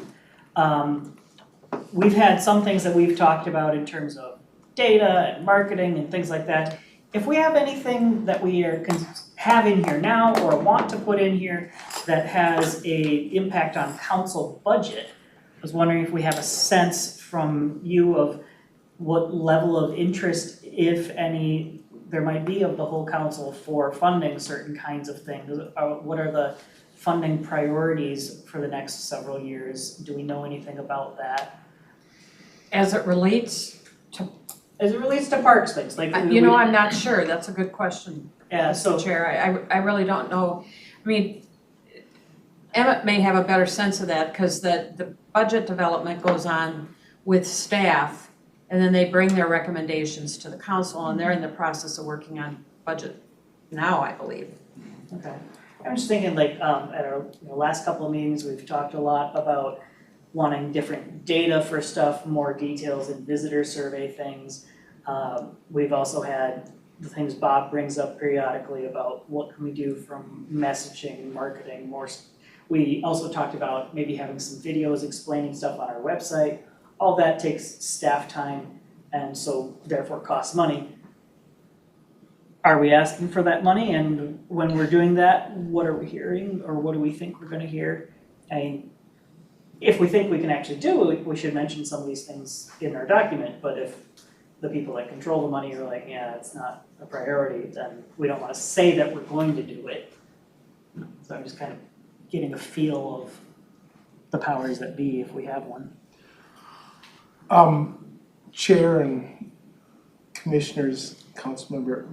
we've had some things that we've talked about in terms of data and marketing and things like that. If we have anything that we have in here now or want to put in here that has a impact on council budget, I was wondering if we have a sense from you of what level of interest, if any, there might be of the whole council for funding certain kinds of things. What are the funding priorities for the next several years? Do we know anything about that? As it relates to, parks things, like. you know, I'm not sure, that's a good question, Yeah, so. Chair, I really don't know. I mean, Emmett may have a better sense of that, because the budget development goes on with staff, and then they bring their recommendations to the council, and they're in the process of working on budget now, I believe. Okay, I'm just thinking like, at our last couple of meetings, we've talked a lot about wanting different data for stuff, more details in visitor survey things. We've also had the things Bob brings up periodically about what can we do from messaging, marketing, more. We also talked about maybe having some videos explaining stuff on our website. All that takes staff time and so therefore costs money. Are we asking for that money? And when we're doing that, what are we hearing or what do we think we're gonna hear? I mean, if we think we can actually do it, we should mention some of these things in our document, but if the people that control the money are like, yeah, it's not a priority, then we don't wanna say that we're going to do it. So I'm just kind of getting a feel of the powers that be if we have one. Chair and commissioners, council member,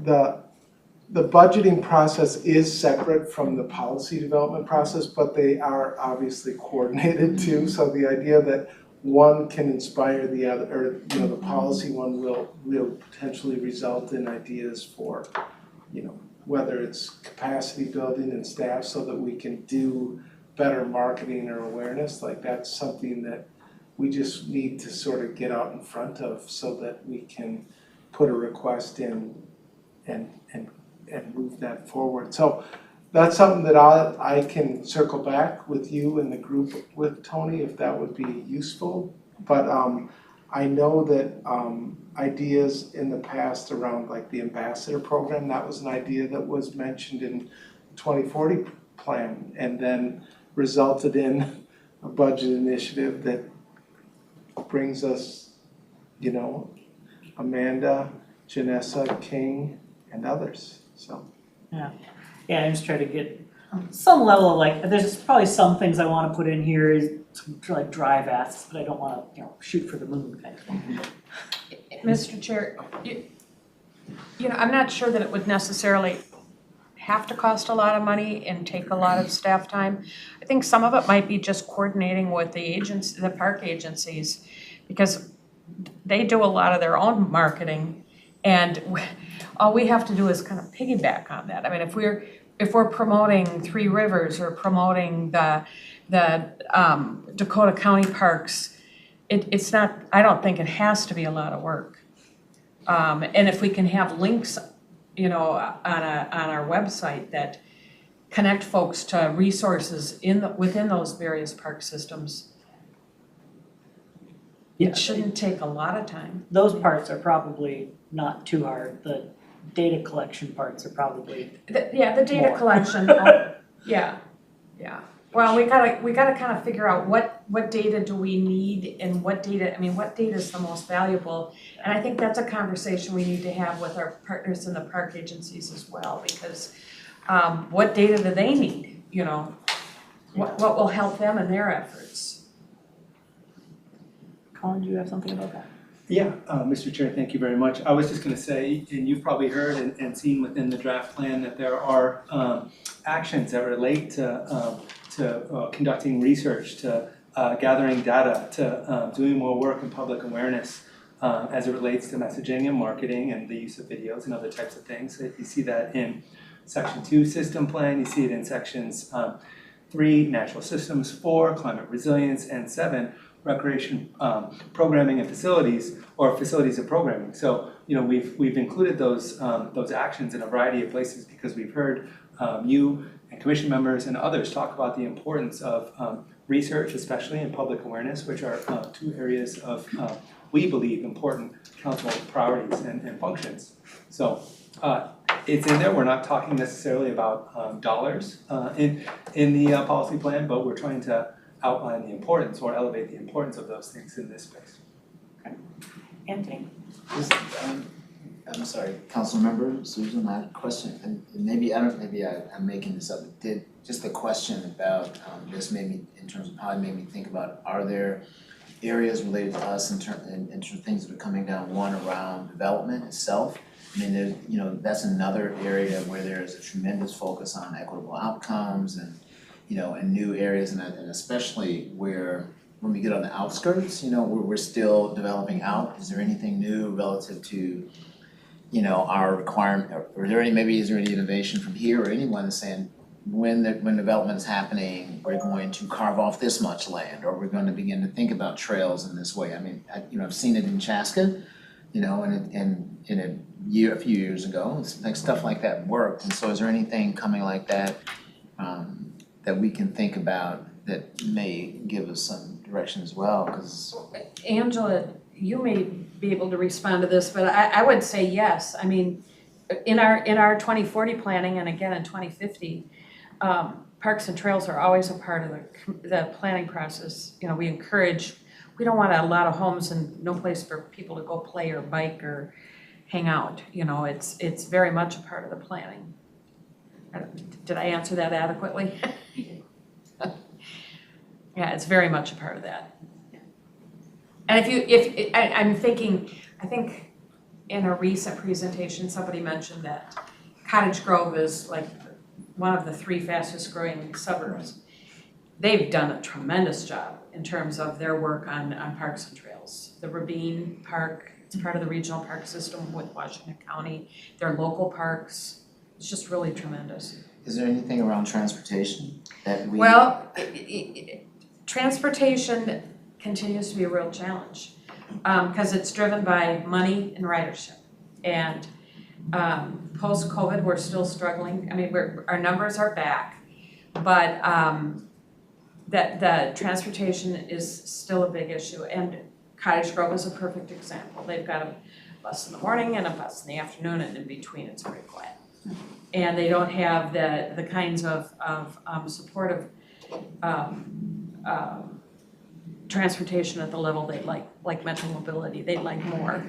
the budgeting process is separate from the policy development process, but they are obviously coordinated too. So the idea that one can inspire the other, or the policy one will potentially result in ideas for, whether it's capacity building and staff so that we can do better marketing or awareness, like that's something that we just need to sort of get out in front of so that we can put a request in and move that forward. So that's something that I can circle back with you and the group with Tony if that would be useful. But I know that ideas in the past around like the ambassador program, that was an idea that was mentioned in the 2040 plan and then resulted in a budget initiative that brings us, Amanda, Janessa, King, and others, so. Yeah, I'm just trying to get some level of like, there's probably some things I wanna put in here is to like drive asks, but I don't wanna, shoot for the moon kind of thing. Mr. Chair, you know, I'm not sure that it would necessarily have to cost a lot of money and take a lot of staff time. I think some of it might be just coordinating with the park agencies, because they do a lot of their own marketing, and all we have to do is kind of piggyback on that. I mean, if we're promoting Three Rivers or promoting the Dakota County parks, it's not, I don't think it has to be a lot of work. And if we can have links, on our website that connect folks to resources within those various park systems, Yeah, it shouldn't take a lot of time. those parts are probably not too hard, the data collection parts are probably, The data More. collection, yeah. Well, we gotta kind of figure out what data do we need and what data is the most valuable? And I think that's a conversation we need to have with our partners in the park agencies as well, because what data do they need, What will help them in their efforts? Colin, do you have something about that? Yeah, Mr. Chair, thank you very much. I was just gonna say, and you've probably heard and seen within the draft plan that there are actions that relate to conducting research, to gathering data, to doing more work in public awareness as it relates to messaging and marketing and the use of videos and other types of things. So you see that in Section 2 system plan, you see it in Sections 3, natural systems, 4, climate resilience, and 7, recreation programming and facilities, or facilities and programming. So we've included those actions in a variety of places because we've heard you and commission members and others talk about the importance of research, especially in public awareness, which are two areas of we believe important council priorities and functions. So it's in there. We're not talking necessarily about dollars in the policy plan, but we're trying to outline the importance or elevate the importance of those things in this space. Anthony? I'm sorry, council member Susan, I had a question, and maybe I'm making this up. Just a question about this made me, in terms of how it made me think about, are there areas related to us in terms of things that are coming down, one around development itself? I mean, there's, that's another area where there's a tremendous focus on equitable outcomes and, and new areas, and especially when we get on the outskirts, we're still developing out. Is there anything new relative to, our requirement, or is there any innovation from here, or anyone saying when development is happening, we're going to carve off this much land, or we're going to begin to think about trails in this way? I mean, I've seen it in Chaska, and a few years ago, it's like stuff like that worked. And so is there anything coming like that that we can think about that may give us some direction as well? Because Angela, you may be able to respond to this, but I would say yes. I mean, in our 2040 planning, and again in 2050, parks and trails are always a part of the planning process. We don't want a lot of homes and no place for people to go play or bike or hang out. It's very much a part of the planning. Did I answer that adequately? Yeah, it's very much a part of that. And I think in a recent presentation, somebody mentioned that Cottage Grove is like one of the 3 fastest growing suburbs. They've done a tremendous job in terms of their work on parks and trails. The Rabine Park, it's part of the regional park system with Washington County. Their local parks, it's just really tremendous. is there anything around transportation that we? Well, transportation continues to be a real challenge because it's driven by money and ridership. And post-COVID, we're still struggling. I mean, our numbers are back, but the transportation is still a big issue. And Cottage Grove is a perfect example. They've got a bus in the morning and a bus in the afternoon, and in between it's very quiet. And they don't have the kinds of supportive transportation at the level they'd like Metro Mobility. They'd like more,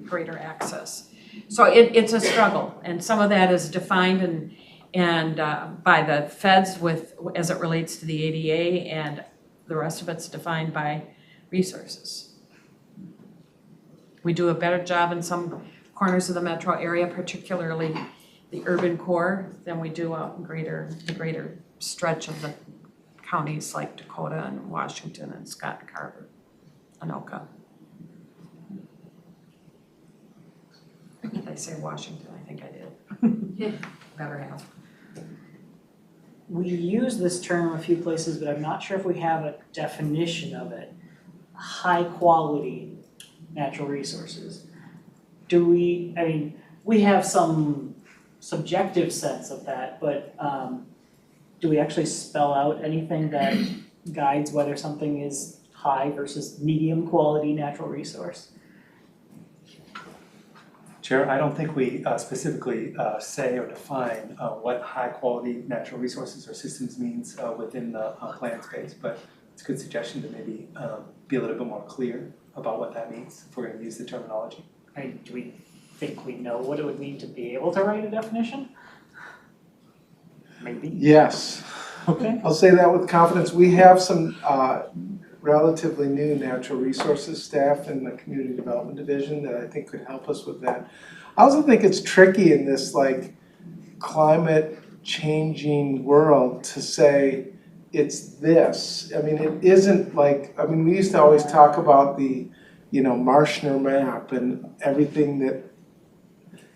greater access. So it's a struggle, and some of that is defined and by the feds as it relates to the ADA, and the rest of it's defined by resources. We do a better job in some corners of the metro area, particularly the urban core, than we do out in the greater stretch of the counties like Dakota and Washington and Scott and Carver, Anoka. Did I say Washington? I think I did. Better have. We use this term a few places, but I'm not sure if we have a definition of it. High quality natural resources. We have some subjective sense of that, but do we actually spell out anything that guides whether something is high versus medium quality natural resource? Chair, I don't think we specifically say or define what high-quality natural resources or systems means within the plan space, but it's a good suggestion to maybe be a little bit more clear about what that means if we're going to use the terminology. Do we think we know what it would mean to be able to write a definition? Maybe. Yes. Okay. I'll say that with confidence. We have some relatively new natural resources staff in the community development division that I think could help us with that. I also think it's tricky in this like climate changing world to say it's this. I mean, it isn't like, I mean, we used to always talk about the, Marshner map and everything that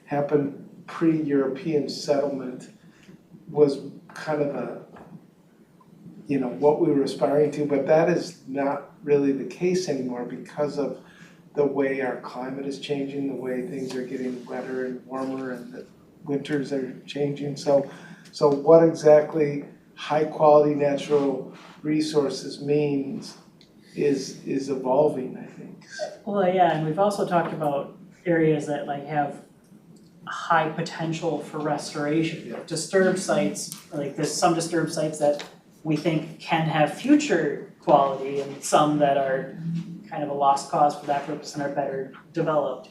happened pre-European settlement was kind of the, what we were aspiring to, but that is not really the case anymore because of the way our climate is changing, the way things are getting wetter and warmer and the winters are changing. So what exactly high quality natural resources means is evolving, I think. Well, yeah, and we've also talked about areas that like have high potential for restoration. Yeah. Disturbed sites, like there's some disturbed sites that we think can have future quality and some that are kind of a lost cause for that purpose and are better developed.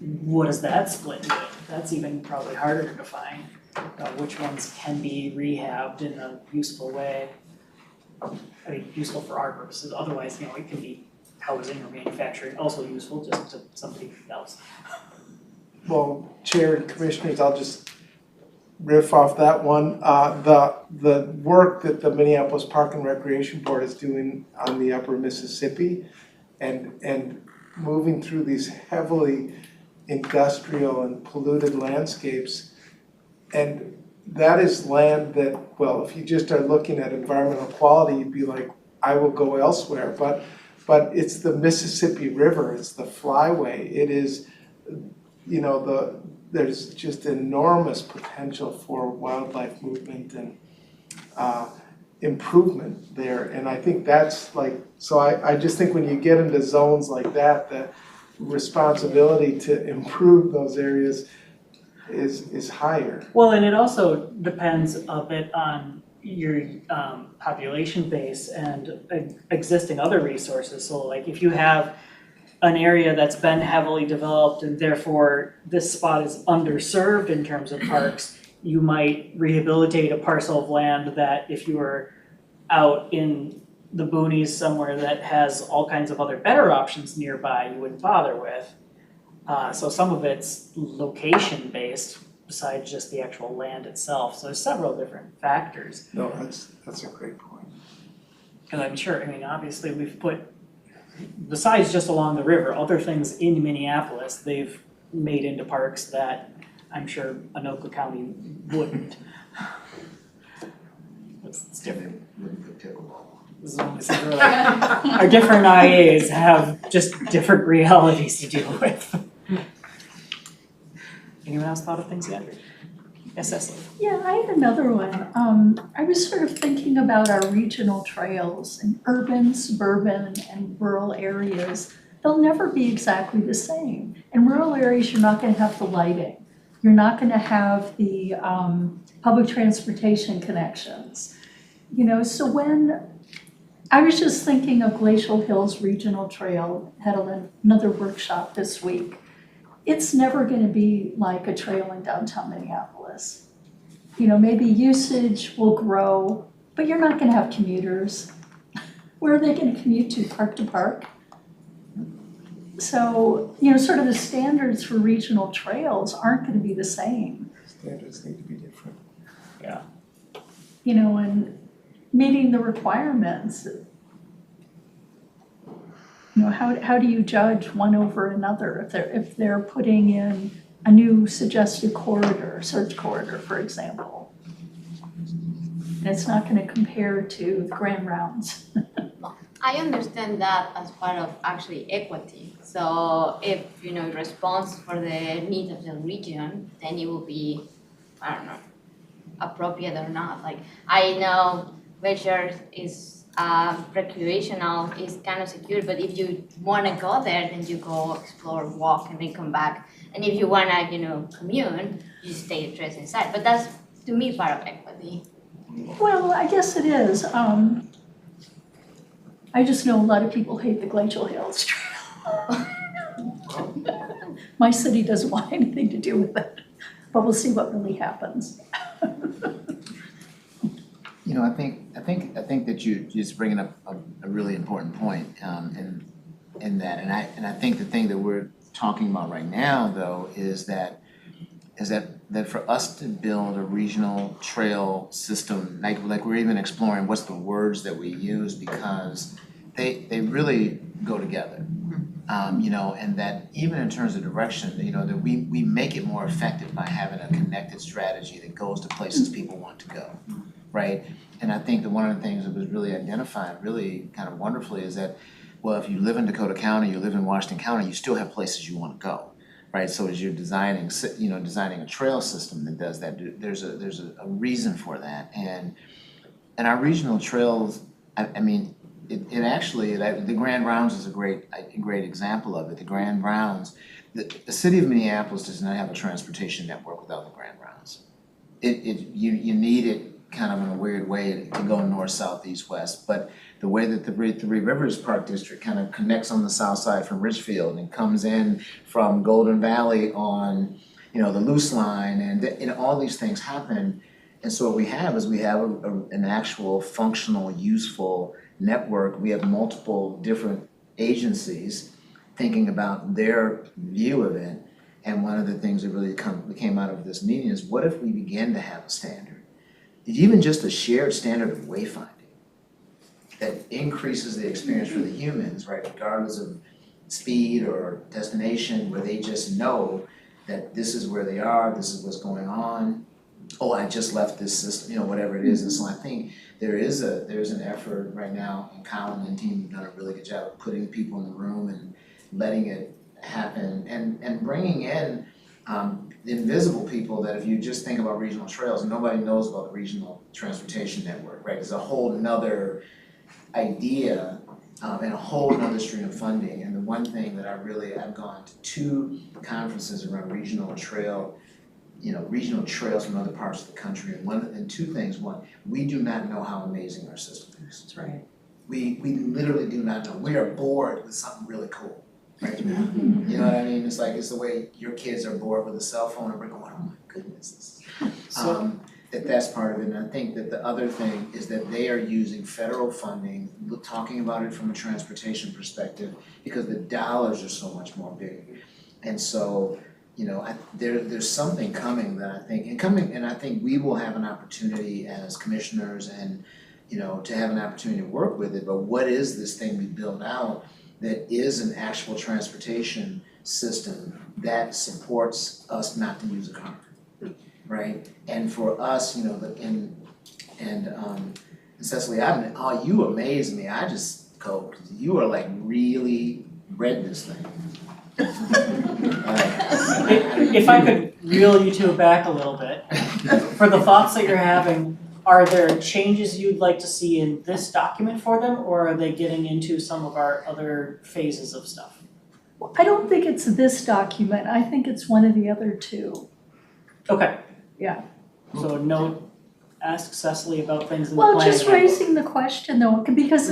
What does that split do? That's even probably harder to define. Which ones can be rehabbed in a useful way? I mean, useful for our purposes, otherwise, it can be housing or manufacturing, also useful just to somebody else. Well, Chair and Commissioners, I'll just riff off that one. The work that the Minneapolis Park and Recreation Board is doing on the upper Mississippi and moving through these heavily industrial and polluted landscapes. And that is land that, well, if you just are looking at environmental quality, you'd be like, I will go elsewhere. But it's the Mississippi River, it's the flyway. It is, there's just enormous potential for wildlife movement and improvement there. And I think that's like, so I just think when you get into zones like that, the responsibility to improve those areas is higher. Well, and it also depends a bit on your population base and existing other resources. So like if you have an area that's been heavily developed and therefore this spot is underserved in terms of parks, you might rehabilitate a parcel of land that if you were out in the boonies somewhere that has all kinds of other better options nearby, you wouldn't bother with. So some of it's location based besides just the actual land itself. So there's several different factors. No, that's a great point. And I'm sure, obviously we've put, besides just along the river, other things in Minneapolis, they've made into parks that I'm sure Anoka County wouldn't. It's different. Wouldn't put pickleball. This is only something like, our different IAs have just different realities to deal with. Anyone else thought of things yet? Yes, Cecily? Yeah, I had another one. I was sort of thinking about our regional trails in urban, suburban, and rural areas. They'll never be exactly the same. In rural areas, you're not gonna have the lighting. You're not gonna have the public transportation connections. So when, I was just thinking of Glacial Hills Regional Trail, had another workshop this week. It's never gonna be like a trail in downtown Minneapolis. maybe usage will grow, but you're not gonna have commuters. Where are they gonna commute to, park to park? So, sort of the standards for regional trails aren't gonna be the same. Standards need to be different. And meeting the requirements. How do you judge one over another if they're putting in a new suggested corridor, search corridor, for example? And it's not gonna compare to the grand rounds. I understand that as part of actually equity. So if, it responds for the needs of the region, then it will be, I don't know, appropriate or not. Like, I know Glacier is recreational, is kind of secure, but if you wanna go there, then you go explore, walk, and then come back. And if you wanna, commune, you stay dressed inside. But that's, to me, part of equity. Well, I guess it is. I just know a lot of people hate the Glacial Hills Trail. My city doesn't want anything to do with it, but we'll see what really happens. I think that you're just bringing up a really important point, in that, and I think the thing that we're talking about right now, though, is that for us to build a regional trail system, like we're even exploring what's the words that we use, because they really go together. And that even in terms of direction, that we make it more effective by having a connected strategy that goes to places people want to go, right? And I think that one of the things that was really identified really kind of wonderfully is that, well, if you live in Dakota County, you live in Washington County, you still have places you want to go, right? So as you're designing a trail system that does that, there's a reason for that. And our regional trails, it actually, the Grand Rounds is a great example of it. The Grand Rounds, the city of Minneapolis does not have a transportation network without the Grand Rounds. You need it kind of in a weird way to go north, south, east, west, but the way that the Three Rivers Park District kind of connects on the south side from Richfield and comes in from Golden Valley on, the Loose Line, and all these things happen. And so what we have is an actual functional, useful network. We have multiple different agencies thinking about their view of it. And one of the things that really came out of this meeting is, what if we begin to have a standard, even just a shared standard of wayfinding that increases the experience for the humans, right, regardless of speed or destination, where they just know that this is where they are, this is what's going on. Oh, I just left this system, whatever it is. And so I think there's an effort right now, and Colin and team have done a really good job of putting people in the room and letting it happen, and bringing in the invisible people that, if you just think about regional trails, nobody knows about the regional transportation network, right? There's a whole nother idea and a whole nother stream of funding. And the one thing that I've gone to 2 conferences around regional trails from other parts of the country, and 2 things. One, we do not know how amazing our system is. That's right. We literally do not know. We are bored with something really cool, right? You know what I mean? It's the way your kids are bored with a cell phone, and we're going, oh my goodness. That's part of it. And I think that the other thing is that they are using federal funding, talking about it from a transportation perspective, because the dollars are so much more big. And so, there's something coming that I think we will have an opportunity as commissioners and, to have an opportunity to work with it. But what is this thing we build out that is an actual transportation system that supports us not to use a car, right? And for us, and Cecily, you amaze me. I just go, you are really read this thing. If I could reel you two back a little bit, for the thoughts that you're having, are there changes you'd like to see in this document for them, or are they getting into some of our other phases of stuff? Well, I don't think it's this document. I think it's one of the other 2. Okay. Yeah. So no ask Cecily about things in the plan. Well, just raising the question though, because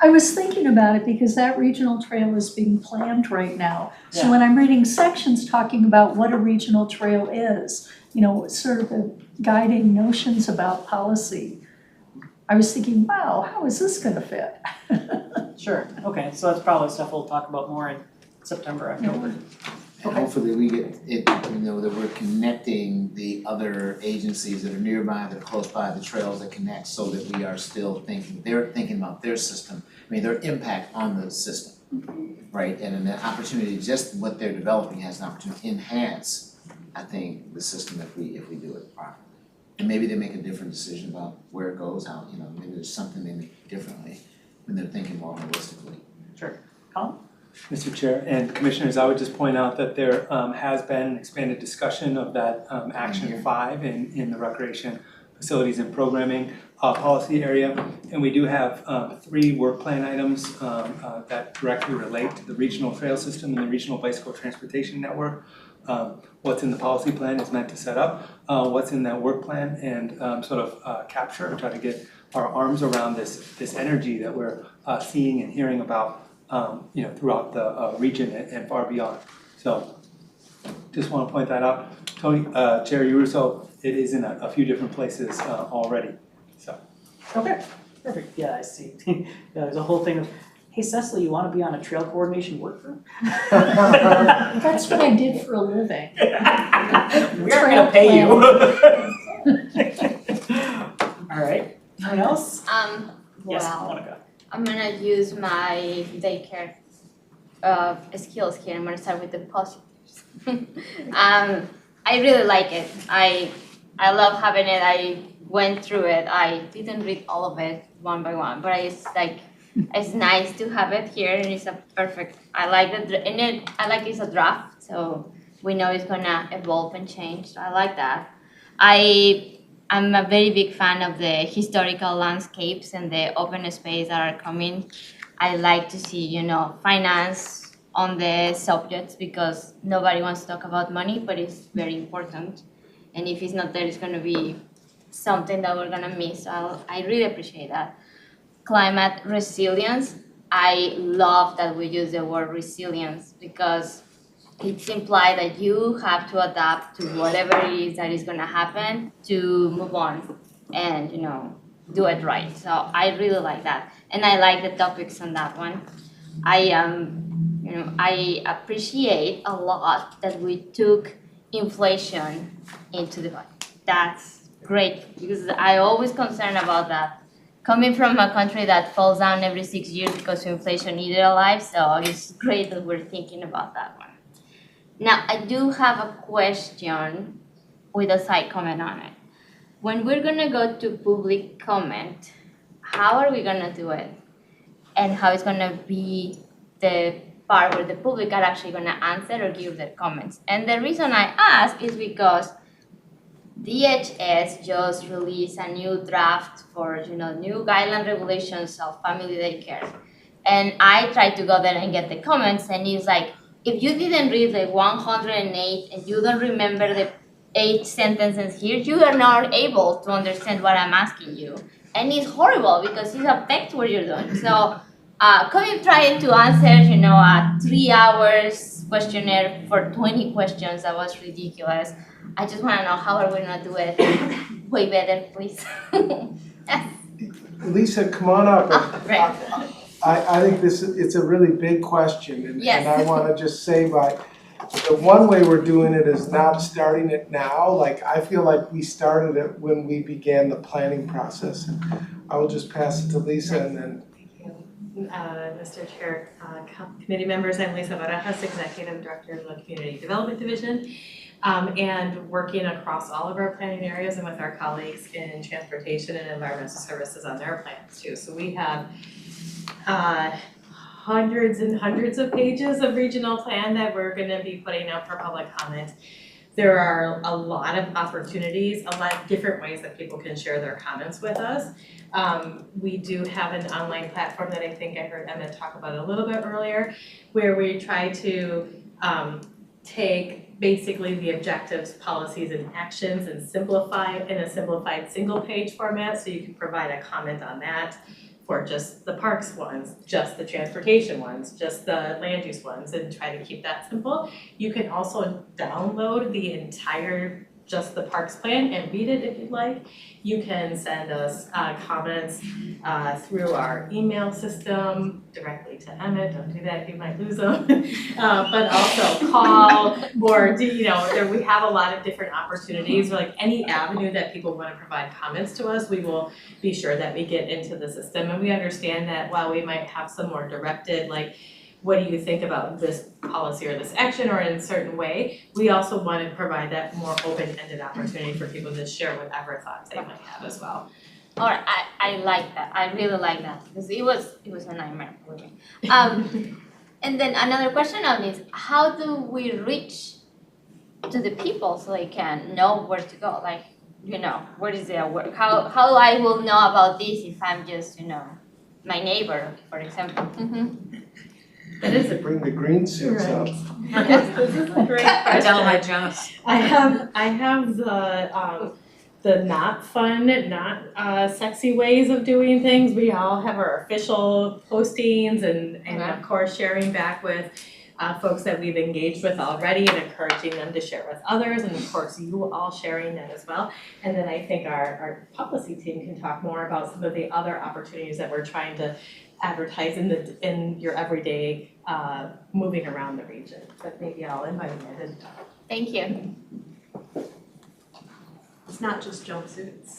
I was thinking about it because that regional trail is being planned right now. So Yeah. when I'm reading sections talking about what a regional trail is, you know, sort of the guiding notions about policy, I was thinking, wow, how is this gonna fit? Sure, okay, so that's probably stuff we'll talk about more in September, October. And hopefully we get it, you know, that we're connecting the other agencies that are nearby, that are close by, the trails that connect, so that we are still thinking, they're thinking about their system, I mean, their impact on the system. Right, and an opportunity, just what they're developing has an opportunity to enhance, I think, the system if we do it properly. And maybe they make a different decision about where it goes, how, you know, maybe there's something they make differently when they're thinking more holistically. Colin? Mr. Chair and Commissioners, I would just point out that there has been an expanded discussion of that Action 5 in the Recreation Facilities and Programming policy area. And we do have 3 work plan items that directly relate to the regional trail system and the regional bicycle transportation network. What's in the policy plan is meant to set up what's in that work plan and sort of capture and try to get our arms around this energy that we're seeing and hearing about you know, throughout the region and far beyond. So just want to point that out. Tony, Chair Uruso, it is in a few different places already, so. Okay, perfect, yeah, I see. Yeah, there's a whole thing of, hey Cecily, you wanna be on a trail coordination work group? That's what I did for a living. We aren't gonna pay you. All right, anyone else? Yes, Well, Monica. I'm gonna use my daycare skills here. I'm gonna start with the positives. I really like it. I love having it. I went through it. I didn't read all of it one by one, but it's nice to have it here, and it's a perfect. I like I like it's a draft, so we know it's gonna evolve and change. So I like that. I'm a very big fan of the historical landscapes and the open space that are coming. I like to see, you know, finance on the subjects because nobody wants to talk about money, but it's very important. And if it's not there, it's going to be something that we're going to miss. So I really appreciate that. Climate resilience. I love that we use the word resilience because it's implied that you have to adapt to whatever it is that is going to happen to move on and, you know, do it right. So I really like that. And I like the topics on that one. I appreciate a lot that we took inflation into the budget. That's great because I always concerned about that. Coming from a country that falls down every 6 years because of inflation eaten alive, so it's great that we're thinking about that one. Now, I do have a question with a side comment on it. When we're gonna go to public comment, how are we gonna do it? And how it's gonna be the part where the public are actually gonna answer or give their comments? And the reason I ask is because DHS just released a new draft for, you know, new guideline regulations of family daycare. And I tried to go there and get the comments, and it's like, if you didn't read the 108 and you don't remember the 8 sentences here, you are not able to understand what I'm asking you. And it's horrible because it affects what you're doing. So Cody tried to answer, you know, a 3 hours questionnaire for 20 questions. That was ridiculous. I just want to know how are we gonna do it way better, please. Yes. Lisa, come on up. Right. I think it's a really big question, and Yes. I wanna just say the one way we're doing it is not starting it now. Like, I feel like we started it when we began the planning process. And I will just pass it to Lisa and then. Mr. Chair, committee members, I'm Lisa Barajas, Executive Director of the Community Development Division, and working across all of our planning areas and with our colleagues in transportation and environmental services on their plans too. So we have hundreds and hundreds of pages of regional plan that we're gonna be putting out for public comment. There are a lot of opportunities, a lot of different ways that people can share their comments with us. We do have an online platform that I think I heard Emmett talk about a little bit earlier, where we try to take basically the objectives, policies, and actions and simplify in a simplified single page format, so you can provide a comment on that for just the parks ones, just the transportation ones, just the land use ones, and try to keep that simple. You can also download the entire just the parks plan and read it if you'd like. You can send us comments through our email system directly to Emmett, don't do that, you might lose them. But also call, or we have a lot of different opportunities, like any avenue that people wanna provide comments to us, we will be sure that we get into the system. And we understand that while we might have some more directed, like, what do you think about this policy or this action or in a certain way, we also want to provide that more open-ended opportunity for people to share whatever thoughts they might have as well. Alright, I like that, I really like that, because it was a nightmare for me. And then another question on this, how do we reach to the people so they can know where to go, like, what is their work, how I will know about this if I'm just, my neighbor, for example. That is a Bring the green suits up. Yes, this is a great question. Tell my Janice. I have the not fun, not sexy ways of doing things. We all have our official postings and of course sharing back with folks that we've engaged with already and encouraging them to share with others, and of course you all sharing that as well. And then I think our policy team can talk more about some of the other opportunities that we're trying to advertise in your everyday moving around the region. But maybe I'll invite Amanda to talk. Thank you. It's not just jumpsuits.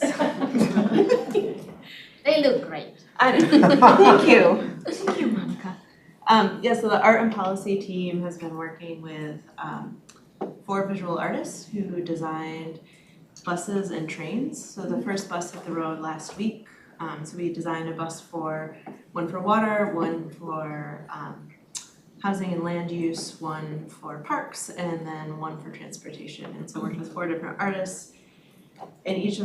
They look great. Thank you. Thank you, Monica. So the art and policy team has been working with 4 visual artists who designed buses and trains. So the first bus hit the road last week. So we designed a bus one for water, one for housing and land use, one for parks, and then one for transportation. And so worked with 4 different artists. And each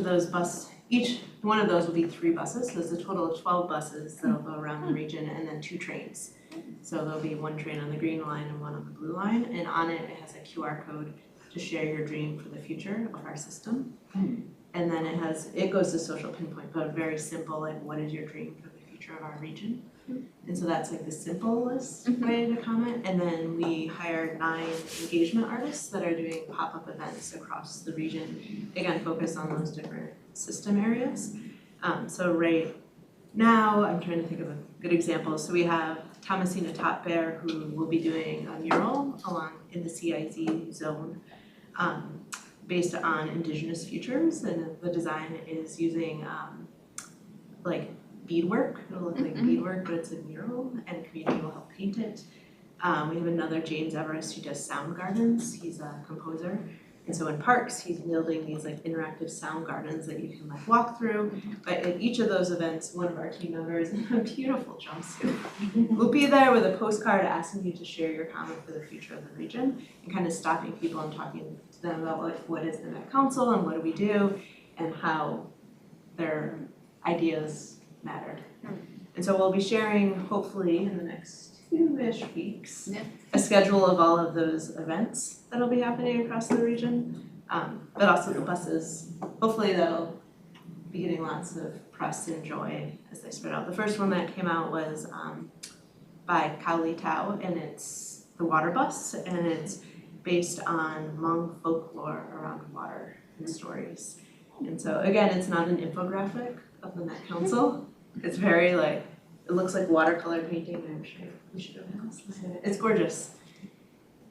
one of those will be 3 buses. So there's a total of 12 buses that'll go around the region, and then 2 trains. So there'll be 1 train on the green line and 1 on the blue line, and on it has a QR code to share your dream for the future of our system. And then it goes to social pinpoint, but very simple, like, what is your dream for the future of our region? And so that's like the simplest way to comment. And then we hired 9 engagement artists that are doing pop-up events across the region, again, focused on those different system areas. So right now, I'm trying to think of a good example. So we have Thomasina Top Bear, who will be doing a mural along in the CIZ zone, based on indigenous futures, and the design is using like beadwork. It'll look like beadwork, but it's a mural, and community will help paint it. We have another James Everest who does sound gardens. He's a composer, and so in parks he's building these like interactive sound gardens that you can like walk through. But at each of those events, one of our team members in a beautiful jumpsuit will be there with a postcard asking you to share your comment for the future of the region, and kind of stopping people and talking to them about like what is the Met Council and what do we do, and how their ideas matter. And so we'll be sharing, hopefully in the next 2-ish weeks, a schedule of all of those events that'll be happening across the region, but also the buses. Hopefully that'll be getting lots of press and joy as they spread out. The first one that came out was by Kaoli Tao, and it's the water bus, and it's based on Hmong folklore around water and stories. And so again, it's not an infographic of the Met Council. It's very like, it looks like watercolor painting. I'm sure we should have house. It's gorgeous.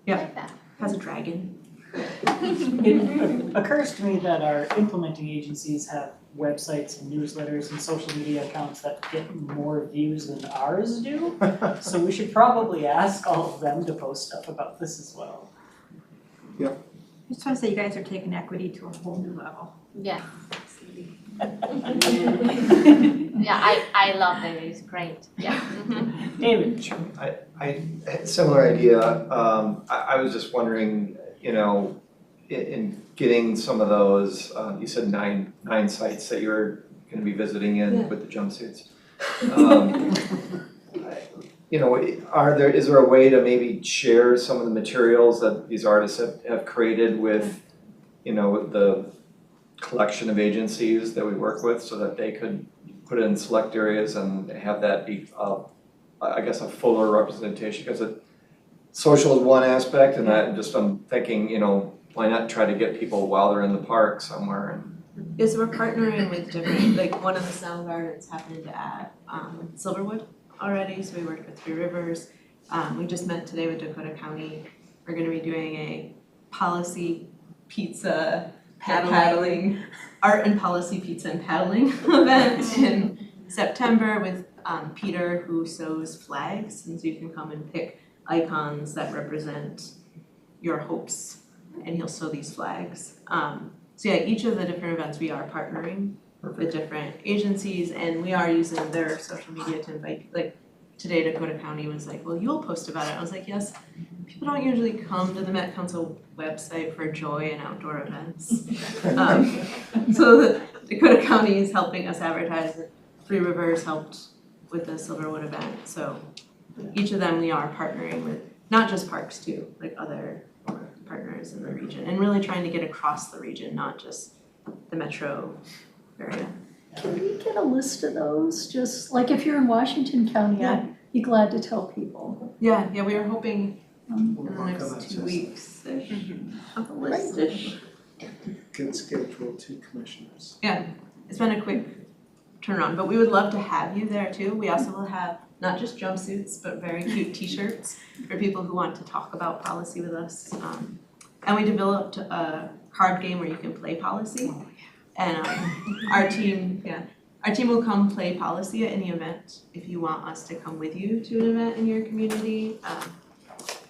Yeah, Like that. has a dragon. It occurs to me that our implementing agencies have websites and newsletters and social media accounts that get more views than ours do. So we should probably ask all of them to post stuff about this as well. I just want to say you guys are taking equity to a whole new level. Yeah. Yeah, I love it, it's great, yeah. David? I similar idea. I was just wondering, in getting some of those, you said nine sites that you're gonna be visiting in with the jumpsuits. you know, is there a way to maybe share some of the materials that these artists have created with, you know, the collection of agencies that we work with so that they could put it in select areas and have that be, I guess, a fuller representation? Because social is one aspect, and I'm thinking, you know, why not try to get people while they're in the park somewhere and. Is we're partnering with different, like one of the sound gardens happened at Silverwood already, so we worked with Three Rivers. We just met today with Dakota County. We're gonna be doing a policy pizza paddling, art and policy pizza and paddling event in September with Peter, who sews flags, and so you can come and pick icons that represent your hopes, and he'll sew these flags. So yeah, each of the different events we are partnering with different agencies, and we are using their social media to invite, like today Dakota County was like, well, you'll post about it. I was like, yes, people don't usually come to the Met Council website for joy and outdoor events. So the Dakota County is helping us advertise it. Three Rivers helped with the Silverwood event, so each of them we are partnering with, not just parks too, like other partners in the region, and really trying to get across the region, not just the metro area. Can we get a list of those? Just like if you're in Washington County, I'd be glad to tell people. Yeah, we are hoping in We'll the work on next that, 2 Jess. weeks-ish, have a list-ish. Good schedule, 2 commissioners. It's been a quick turnaround, but we would love to have you there too. We also will have not just jumpsuits, but very cute t-shirts for people who want to talk about policy with us. And we developed a card game where you can play policy. And our team will come play policy at any event if you want us to come with you to an event in your community.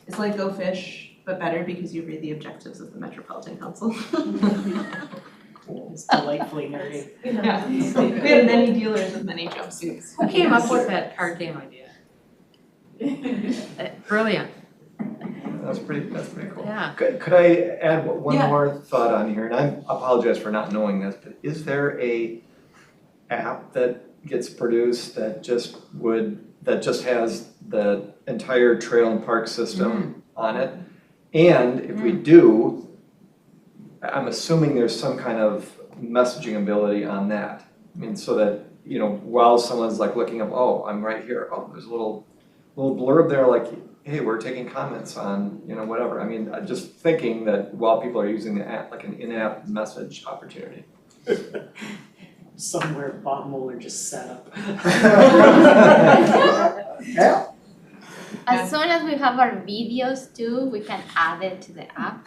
It's like Go Fish, but better because you read the objectives of the Metropolitan Council. It's delightfully nerdy. Yeah. We have many dealers with many jumpsuits. Who came up with that card game idea? Brilliant, That's pretty cool. yeah. Could I add one Yeah. more thought on here, and I apologize for not knowing this, but is there a app that gets produced that just has the entire trail and park system on it? And if we do, I'm assuming there's some kind of messaging ability on that. I mean, so that, you know, while someone's like looking up, oh, I'm right here, oh, there's a little blurb there like, hey, we're taking comments on, you know, whatever. I mean, I'm just thinking that while people are using the app, like an in-app message opportunity. Somewhere Bob Mueller just set up. Yeah. As soon as we have our videos too, we can add it to the app.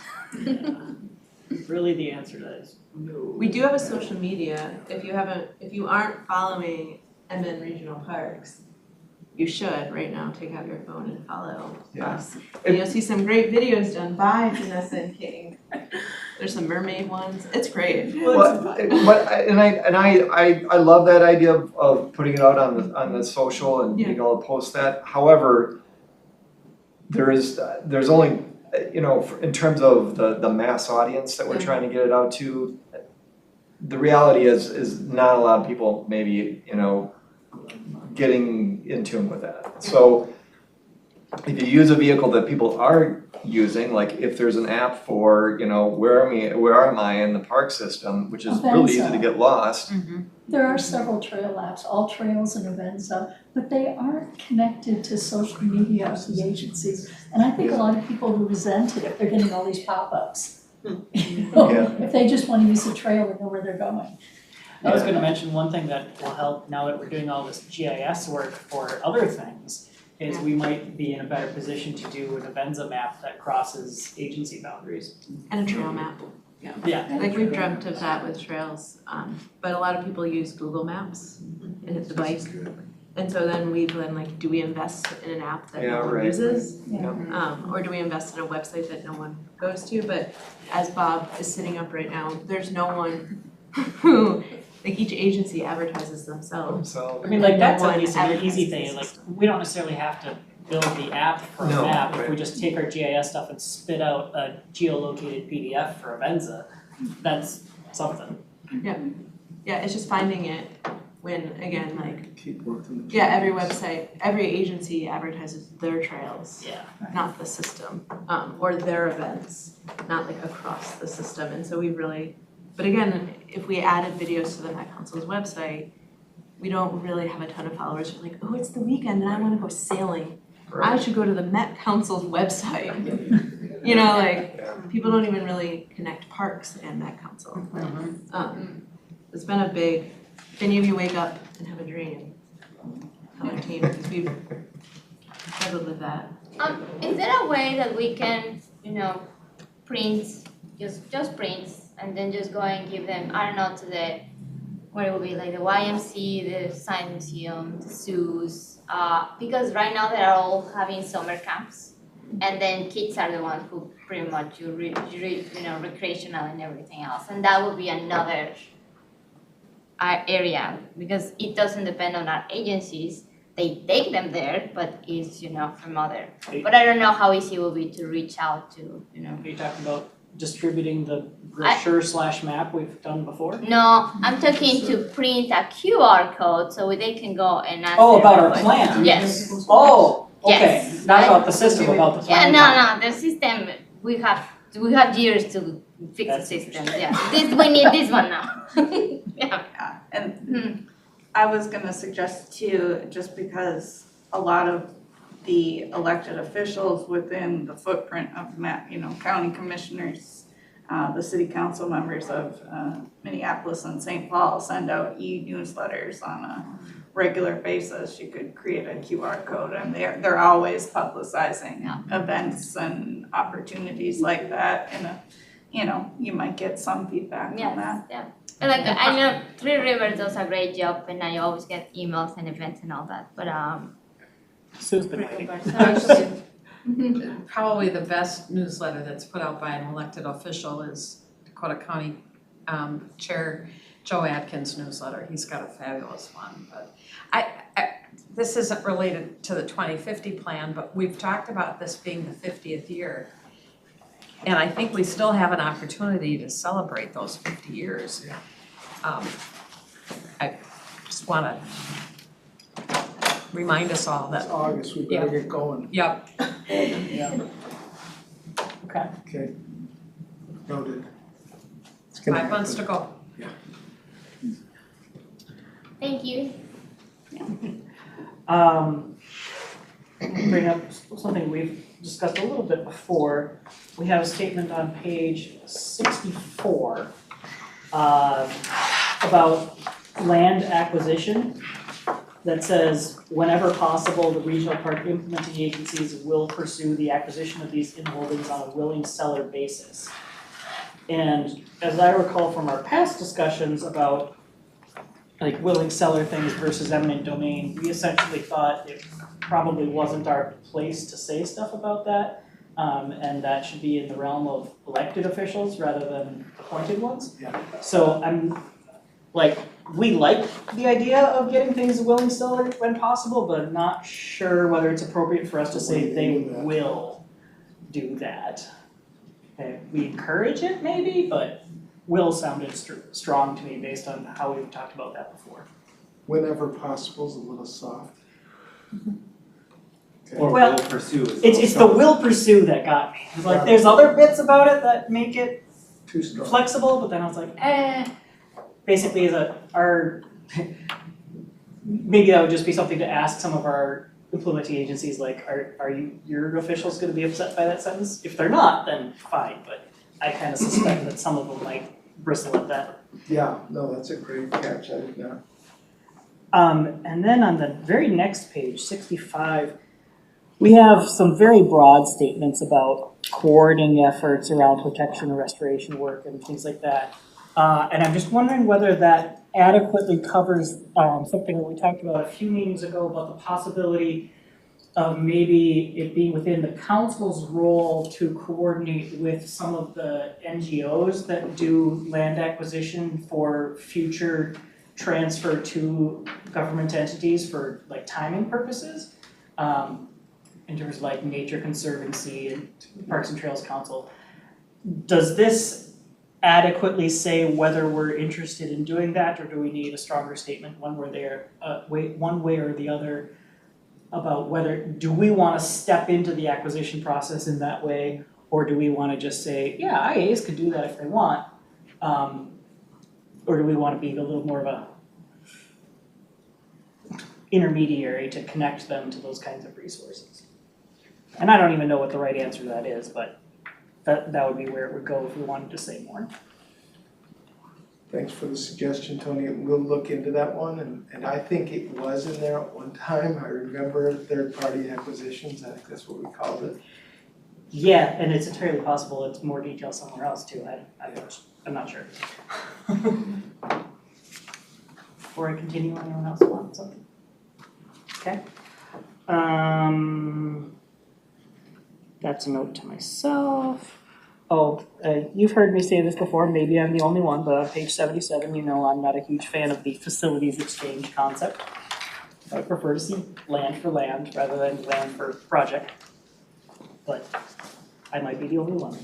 Really, the answer to that is no. We do have a social media. If you aren't following MN Regional Parks, you should right now take out your phone and follow us. And you'll see some great videos done by Vanessa and King. There's some mermaid ones. It's great. I love that idea of putting it out on the social and being able to post that. However, there's only, you know, in terms of the mass audience that we're trying to get it out to, the reality is not a lot of people maybe, you know, getting in tune with that. So if you use a vehicle that people are using, like if there's an app for, you know, where am I in the park system, which is really easy to get lost. There are several trail apps, All Trails and Avenza, but they aren't connected to social media of the agencies. And I think a lot of people will resent it if they're getting all these pop-ups. You know, if they just want to use the trail and know where they're going. I was gonna mention one thing that will help now that we're doing all this GIS work for other things, is we might be in a better position to do an Avenza map that crosses agency boundaries. And a trail map. Yeah. Like we've dreamt of that with trails, but a lot of people use Google Maps and hit the bike. And so then like, do we invest in an app that no one uses? Or do we invest in a website that no one goes to? But as Bob is sitting up right now, there's no one who, like each agency advertises themselves. I mean, like that's at least an easy thing, like we don't necessarily have to build the app for a map. If we just take our GIS stuff and spit out a geolocated PDF for Avenza, that's something. Yeah, it's just finding it when, again, like, Keep working. yeah, every website, every agency advertises their trails, Yeah. not the system, or their events, not like across the system, and so we really, but again, if we added videos to the Met Council's website, we don't really have a ton of followers who are like, oh, it's the weekend and I wanna go sailing. I should go to the Met Council's website. You know, like, people don't even really connect parks and Met Council. It's been a big, if any of you wake up and have a dream, tell our team, because we've struggled with that. Is there a way that we can, print, just prints and then just go and give them, I don't know, to the, what it would be, like the YMC, the Science Museum, the zoos, because right now they are all having summer camps. And then kids are the ones who pretty much recreational and everything else, and that would be another area, because it doesn't depend on our agencies. They take them there, but it's, from other. But I don't know how easy it will be to reach out to, Are you talking about distributing the brochure / map we've done before? No, I'm talking to print a QR code so they can go and ask. Oh, about our everybody. plan? Yes. Oh, okay, Yes. not about the system, about the Yeah, plan. no, the system, we have years to fix the system, yeah. We need this one now. Yeah. Yeah, and I was gonna suggest too, just because a lot of the elected officials within the footprint of county commissioners, the city council members of Minneapolis and St. Paul send out e-newsletters on a regular basis. You could create a QR code, and they're always publicizing events and opportunities like that, and you might get some feedback on that. Yeah. And like, I know Three Rivers does a great job, and I always get emails and events and all that, but Sue's been waiting. Probably the best newsletter that's put out by an elected official is Dakota County Chair Joe Atkins' newsletter. He's got a fabulous one, but this isn't related to the 2050 plan, but we've talked about this being the 50th year. And I think we still have an opportunity to celebrate those 50 years. I just wanna remind us all It's that, August, we better get going. yep, Yeah. Okay. Okay. Noted. It's gonna 5 months to happen. go. thank you. Bring up something we've discussed a little bit before. We have a statement on page 64 about land acquisition that says, whenever possible, the regional park implementing agencies will pursue the acquisition of these inholdings on a willing seller basis. And as I recall from our past discussions about like willing seller things versus eminent domain, we essentially thought it probably wasn't our place to say stuff about that. And that should be in the realm of elected officials rather than appointed ones. Yeah. So we like the idea of getting things willing seller when possible, but I'm not sure whether it's appropriate for us to say they will do that. Okay, we encourage it maybe, but will sounded strong to me based on how we've talked about that before. Whenever possible is a little soft. Okay. Or Well, will pursue is It's the will pursue that got me. It's like, there's other bits about it that make it Too strong. flexible, but then I was like, Basically, maybe that would just be something to ask some of our implementing agencies, like, are your officials gonna be upset by that sentence? If they're not, then fine, but I kind of suspect that some of them might bristle at that. Yeah, no, that's a great catch, I did not. And then on the very next page, 65, we have some very broad statements about coordinating efforts around protection and restoration work and things like that. And I'm just wondering whether that adequately covers something that we talked about a few meetings ago about the possibility of maybe it being within the council's role to coordinate with some of the NGOs that do land acquisition for future transfer to government entities for like timing purposes. In terms of like Nature Conservancy and Parks and Trails Council. Does this adequately say whether we're interested in doing that, or do we need a stronger statement one way or the other about whether, do we wanna step into the acquisition process in that way, or do we wanna just say, yeah, IAs could do that if they want? Or do we wanna be a little more of a intermediary to connect them to those kinds of resources? And I don't even know what the right answer to that is, but that would be where it would go if we wanted to say more. Thanks for the suggestion, Tony. We'll look into that one, and I think it was in there at one time. I remember third-party acquisitions, I think that's what we called it. Yeah, and it's entirely possible it's more detail somewhere else too, I'm not sure. Before I continue, anyone else want something? Okay. That's a note to myself. Oh, you've heard me say this before, maybe I'm the only one, but on page 77, you know I'm not a huge fan of the facilities exchange concept. I prefer to see land for land rather than land for project. But I might be the only one.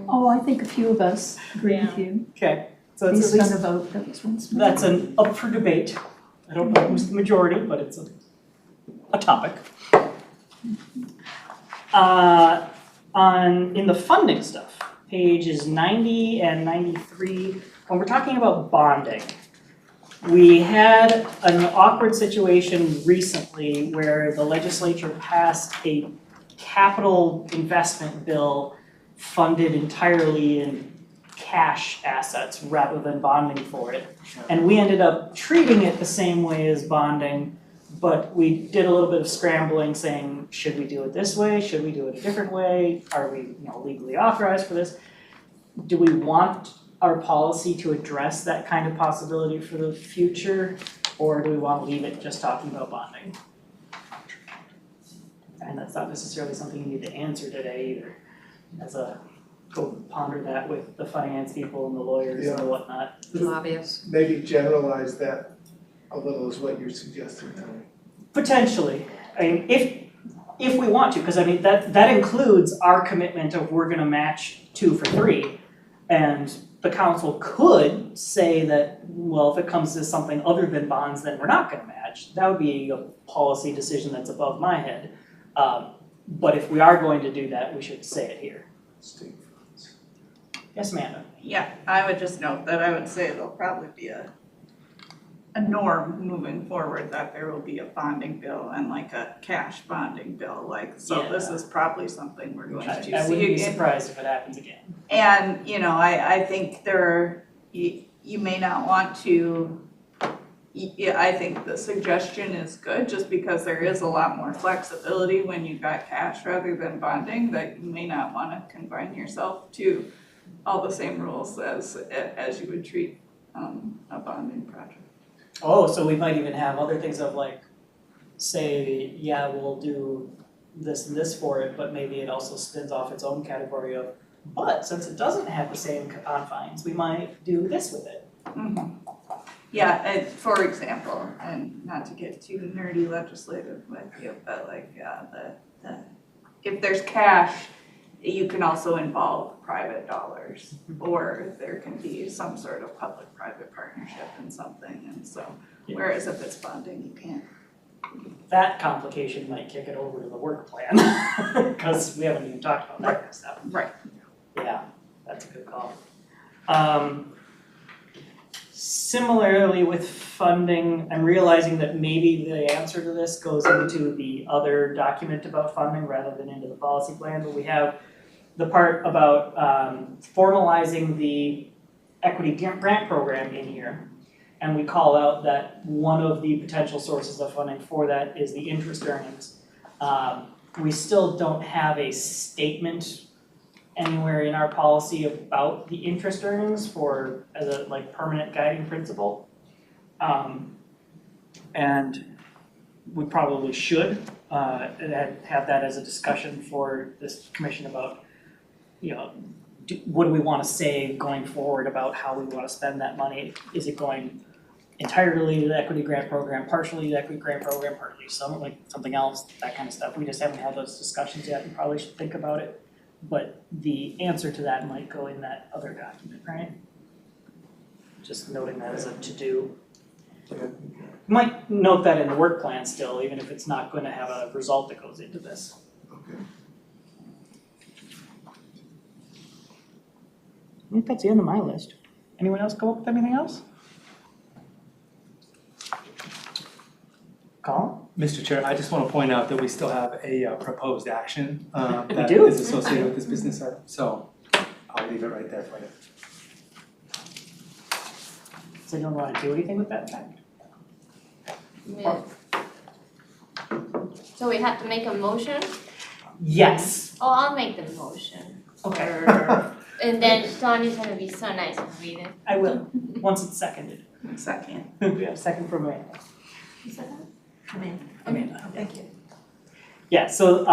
Oh, I think a few of us agree with you. Okay, so it's at Based on least, a vote that was once made. that's an up for debate. I don't know who's the majority, but it's a topic. In the funding stuff, pages 90 and 93, when we're talking about bonding, we had an awkward situation recently where the legislature passed a capital investment bill funded entirely in cash assets rather than bonding for it. And we ended up treating it the same way as bonding, but we did a little bit of scrambling saying, should we do it this way? Should we do it a different way? Are we, legally authorized for this? Do we want our policy to address that kind of possibility for the future? Or do we want to leave it just talking about bonding? And that's not necessarily something you need to answer today either. Go ponder that with the finance people and the lawyers and whatnot. The lobbyists. Maybe generalize that a little is what you're suggesting, Tony. Potentially, I mean, if we want to, because I mean, that includes our commitment of we're gonna match 2 for 3. And the council could say that, well, if it comes to something other than bonds, then we're not gonna match. That would be a policy decision that's above my head. But if we are going to do that, we should say it here. Yes, Amanda? Yeah, I would just note that I would say there'll probably be a norm moving forward, that there will be a bonding bill and like a cash bonding bill, so this is probably something we're going to see again. I wouldn't be surprised if it happens again. And, I think you may not want to, I think the suggestion is good, just because there is a lot more flexibility when you've got cash rather than bonding, that you may not wanna confine yourself to all the same rules as you would treat a bonding project. Oh, so we might even have other things of say, yeah, we'll do this and this for it, but maybe it also spins off its own category of, but since it doesn't have the same confines, we might do this with it. Mm-hmm. Yeah, for example, and not to get too nerdy legislative with you, but if there's cash, you can also involve private dollars, or there can be some sort of public-private partnership in something, and so, whereas if it's bonding, you can't. That complication might kick it over to the work plan, because we haven't even talked about that kind of stuff. Right. Yeah, that's a good call. Similarly with funding, I'm realizing that maybe the answer to this goes into the other document about funding rather than into the policy plan, but we have the part about formalizing the equity grant program in here. And we call out that one of the potential sources of funding for that is the interest earnings. We still don't have a statement anywhere in our policy about the interest earnings as a permanent guiding principle. And we probably should have that as a discussion for this commission about, what do we want to say going forward about how we want to spend that money? Is it going entirely to the equity grant program, partially to the equity grant program, partly something else, that kind of stuff? We just haven't had those discussions yet and probably should think about it. But the answer to that might go in that other document, right? Just noting that as a to-do. Might note that in the work plan still, even if it's not gonna have a result that goes into this. Okay. I think that's the end of my list. Anyone else come up with anything else? Colin? Mr. Chair, I just want to point out that we still have a proposed action that do? is associated with this business item, so I'll leave it right there for you. Does anyone want to do anything with that fact? Yeah. So we have to make a motion? Yes. Oh, I'll make the motion. Okay. And then Tony's gonna be so nice and read it. I will, once it's seconded. Second. We have a second from Amanda. Amanda. Thank you. Yeah, so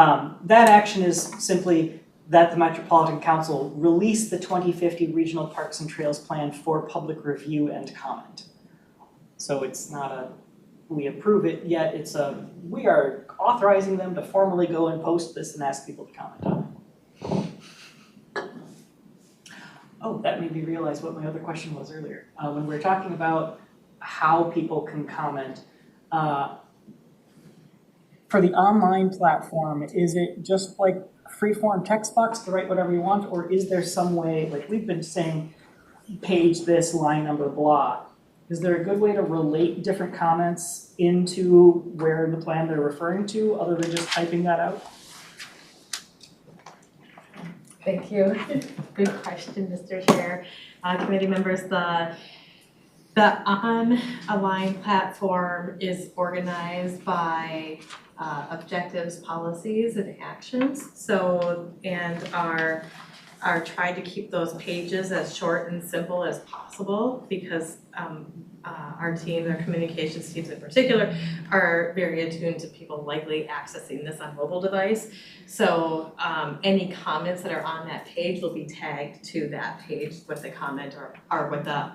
that action is simply that the Metropolitan Council release the 2050 Regional Parks and Trails Plan for public review and comment. So it's not a, we approve it yet, it's a, we are authorizing them to formally go and post this and ask people to comment on it. Oh, that made me realize what my other question was earlier. When we were talking about how people can comment, for the online platform, is it just like free-form text box to write whatever you want, or is there some way, like we've been saying, page this, line number, blah. Is there a good way to relate different comments into where in the plan they're referring to, other than just typing that out? Thank you. Good question, Mr. Chair. Committee members, the online platform is organized by objectives, policies, and actions. So, and are tried to keep those pages as short and simple as possible because our team, our communications teams in particular, are very attuned to people likely accessing this on mobile device. So any comments that are on that page will be tagged to that page with the comment or with the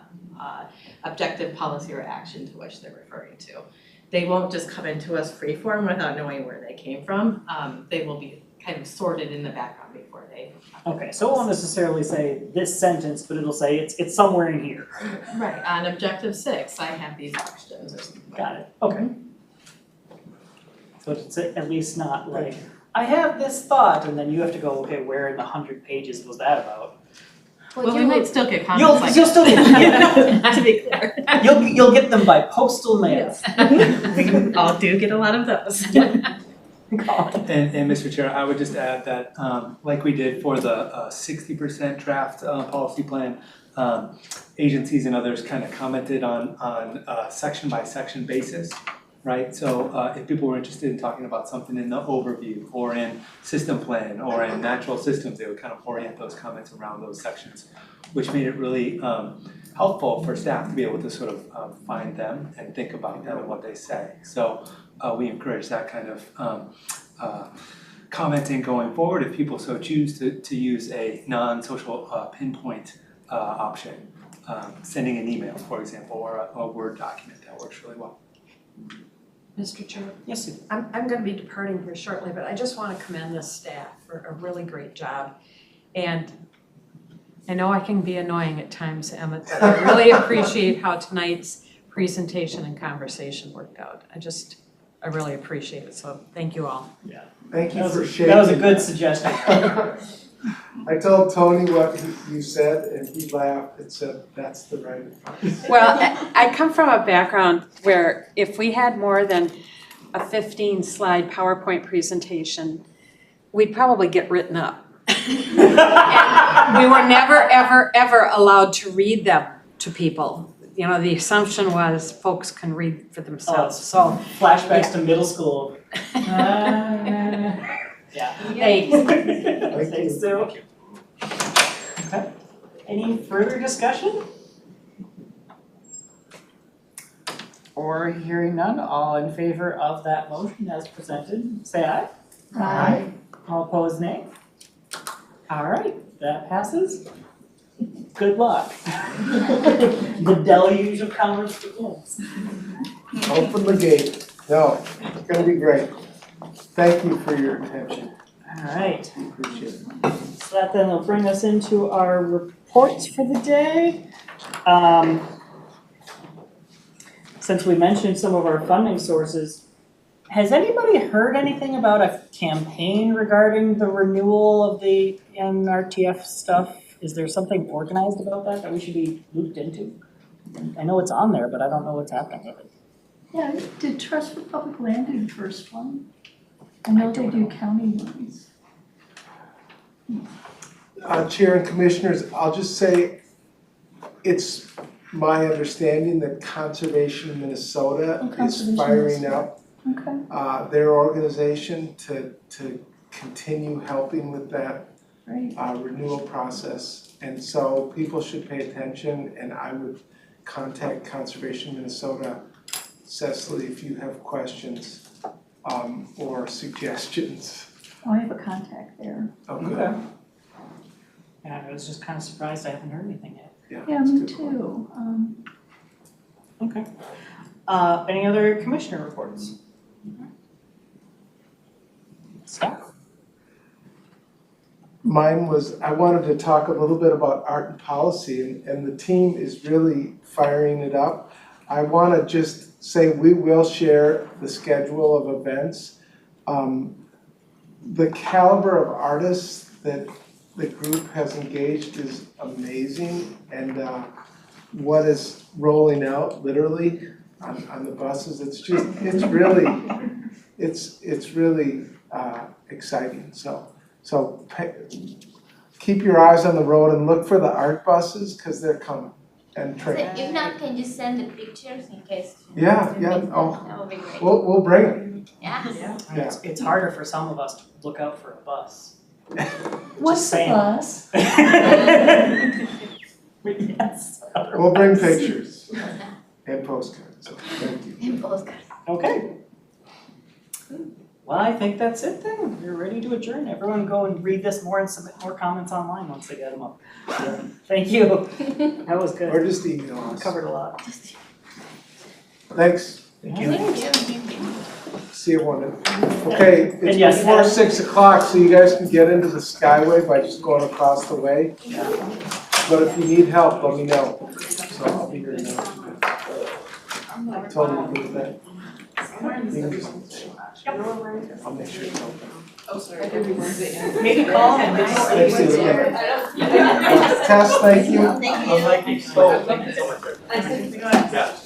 objective, policy, or action to which they're referring to. They won't just come into us freeform without knowing where they came from. They will be kind of sorted in the background before they. Okay, so it won't necessarily say this sentence, but it'll say it's somewhere in here. Right, on objective 6, I have these questions or something. Got it, okay. So it's at least not like, I have this thought, and then you have to go, okay, where in the 100 pages was that about? Well, we might still get comments like You'll still get, to be clear. you'll get them by postal mail. We all do get a lot of those. And Mr. Chair, I would just add that, like we did for the 60% draft policy plan, agencies and others kind of commented on section by section basis, right? So if people were interested in talking about something in the overview or in system plan or in natural systems, they would kind of orient those comments around those sections, which made it really helpful for staff to be able to sort of find them and think about them and what they say. So we encourage that kind of commenting going forward if people so choose to use a non-social pinpoint option, sending an email, for example, or a Word document. That works really well. Mr. Chair, Yes, Sue. I'm going to be departing here shortly, but I just want to commend this staff for a really great job. And I know I can be annoying at times, Emmett, but I really appreciate how tonight's presentation and conversation worked out. I really appreciate it, so thank you all. Yeah. Thank you for sharing. That was a good suggestion. I told Tony what you said and he laughed and said, that's the right advice. Well, I come from a background where if we had more than a 15-slide PowerPoint presentation, we'd probably get written up. And we were never, ever, ever allowed to read them to people. You know, the assumption was folks can read for themselves, so. Flashbacks to middle school. Yeah. Thanks. Thanks, Sue. Okay. Any further discussion? Or hearing none, all in favor of that motion as presented, say aye. Aye. All opposed, nay. All right, that passes. Good luck. The deluge of comments begins. Open the gate. No, it's gonna be great. Thank you for your attention. All right. We appreciate it. So that then will bring us into our reports for the day. Since we mentioned some of our funding sources, has anybody heard anything about a campaign regarding the renewal of the NRTF stuff? Is there something organized about that we should be looped into? I know it's on there, but I don't know what's happening with it. Yeah, did Trust for Public Land do the first one? I know they do county ones. Chair and Commissioners, I'll just say, it's my understanding that Conservation Minnesota is Conservation firing Minnesota. up Okay, their organization to continue helping with that great. renewal process. And so people should pay attention, and I would contact Conservation Minnesota, Cecily, if you have questions or suggestions. Oh, I have a contact there. Okay. Yeah, I was just kind of surprised I haven't heard anything yet. Yeah, that's me good. too. Okay. Any other commissioner reports? Staff? Mine was, I wanted to talk a little bit about art and policy, and the team is really firing it up. I want to just say we will share the schedule of events. The caliber of artists that the group has engaged is amazing, and what is rolling out literally on the buses, it's really exciting. So keep your eyes on the road and look for the art buses, because they're coming, and So train. if not, can you send the pictures in case? Yeah, you yeah, miss them? oh. That would be great. We'll bring them. Yeah. It's harder for some of us to look out for a bus. What's the saying. bus? Yes. We'll bring pictures and postcards, so thank you. In postcards. Okay. Well, I think that's it then. We're ready to adjourn. Everyone go and read this more and submit more comments online once they get them up. Thank you. That was good. Or just email us. Covered a lot. Thanks. Thank you. Thank you. See you one. Okay, it's And yes, before 6 o'clock, so you guys can get into the Skyway by just going across the way. But if you need help, let me know. So I'll be here now. Totally good with that. You can just- I'll make sure it's open. Maybe call him. Thanks, Ian. Tess, thank you. Thank you so much. Nice to meet you. Yeah.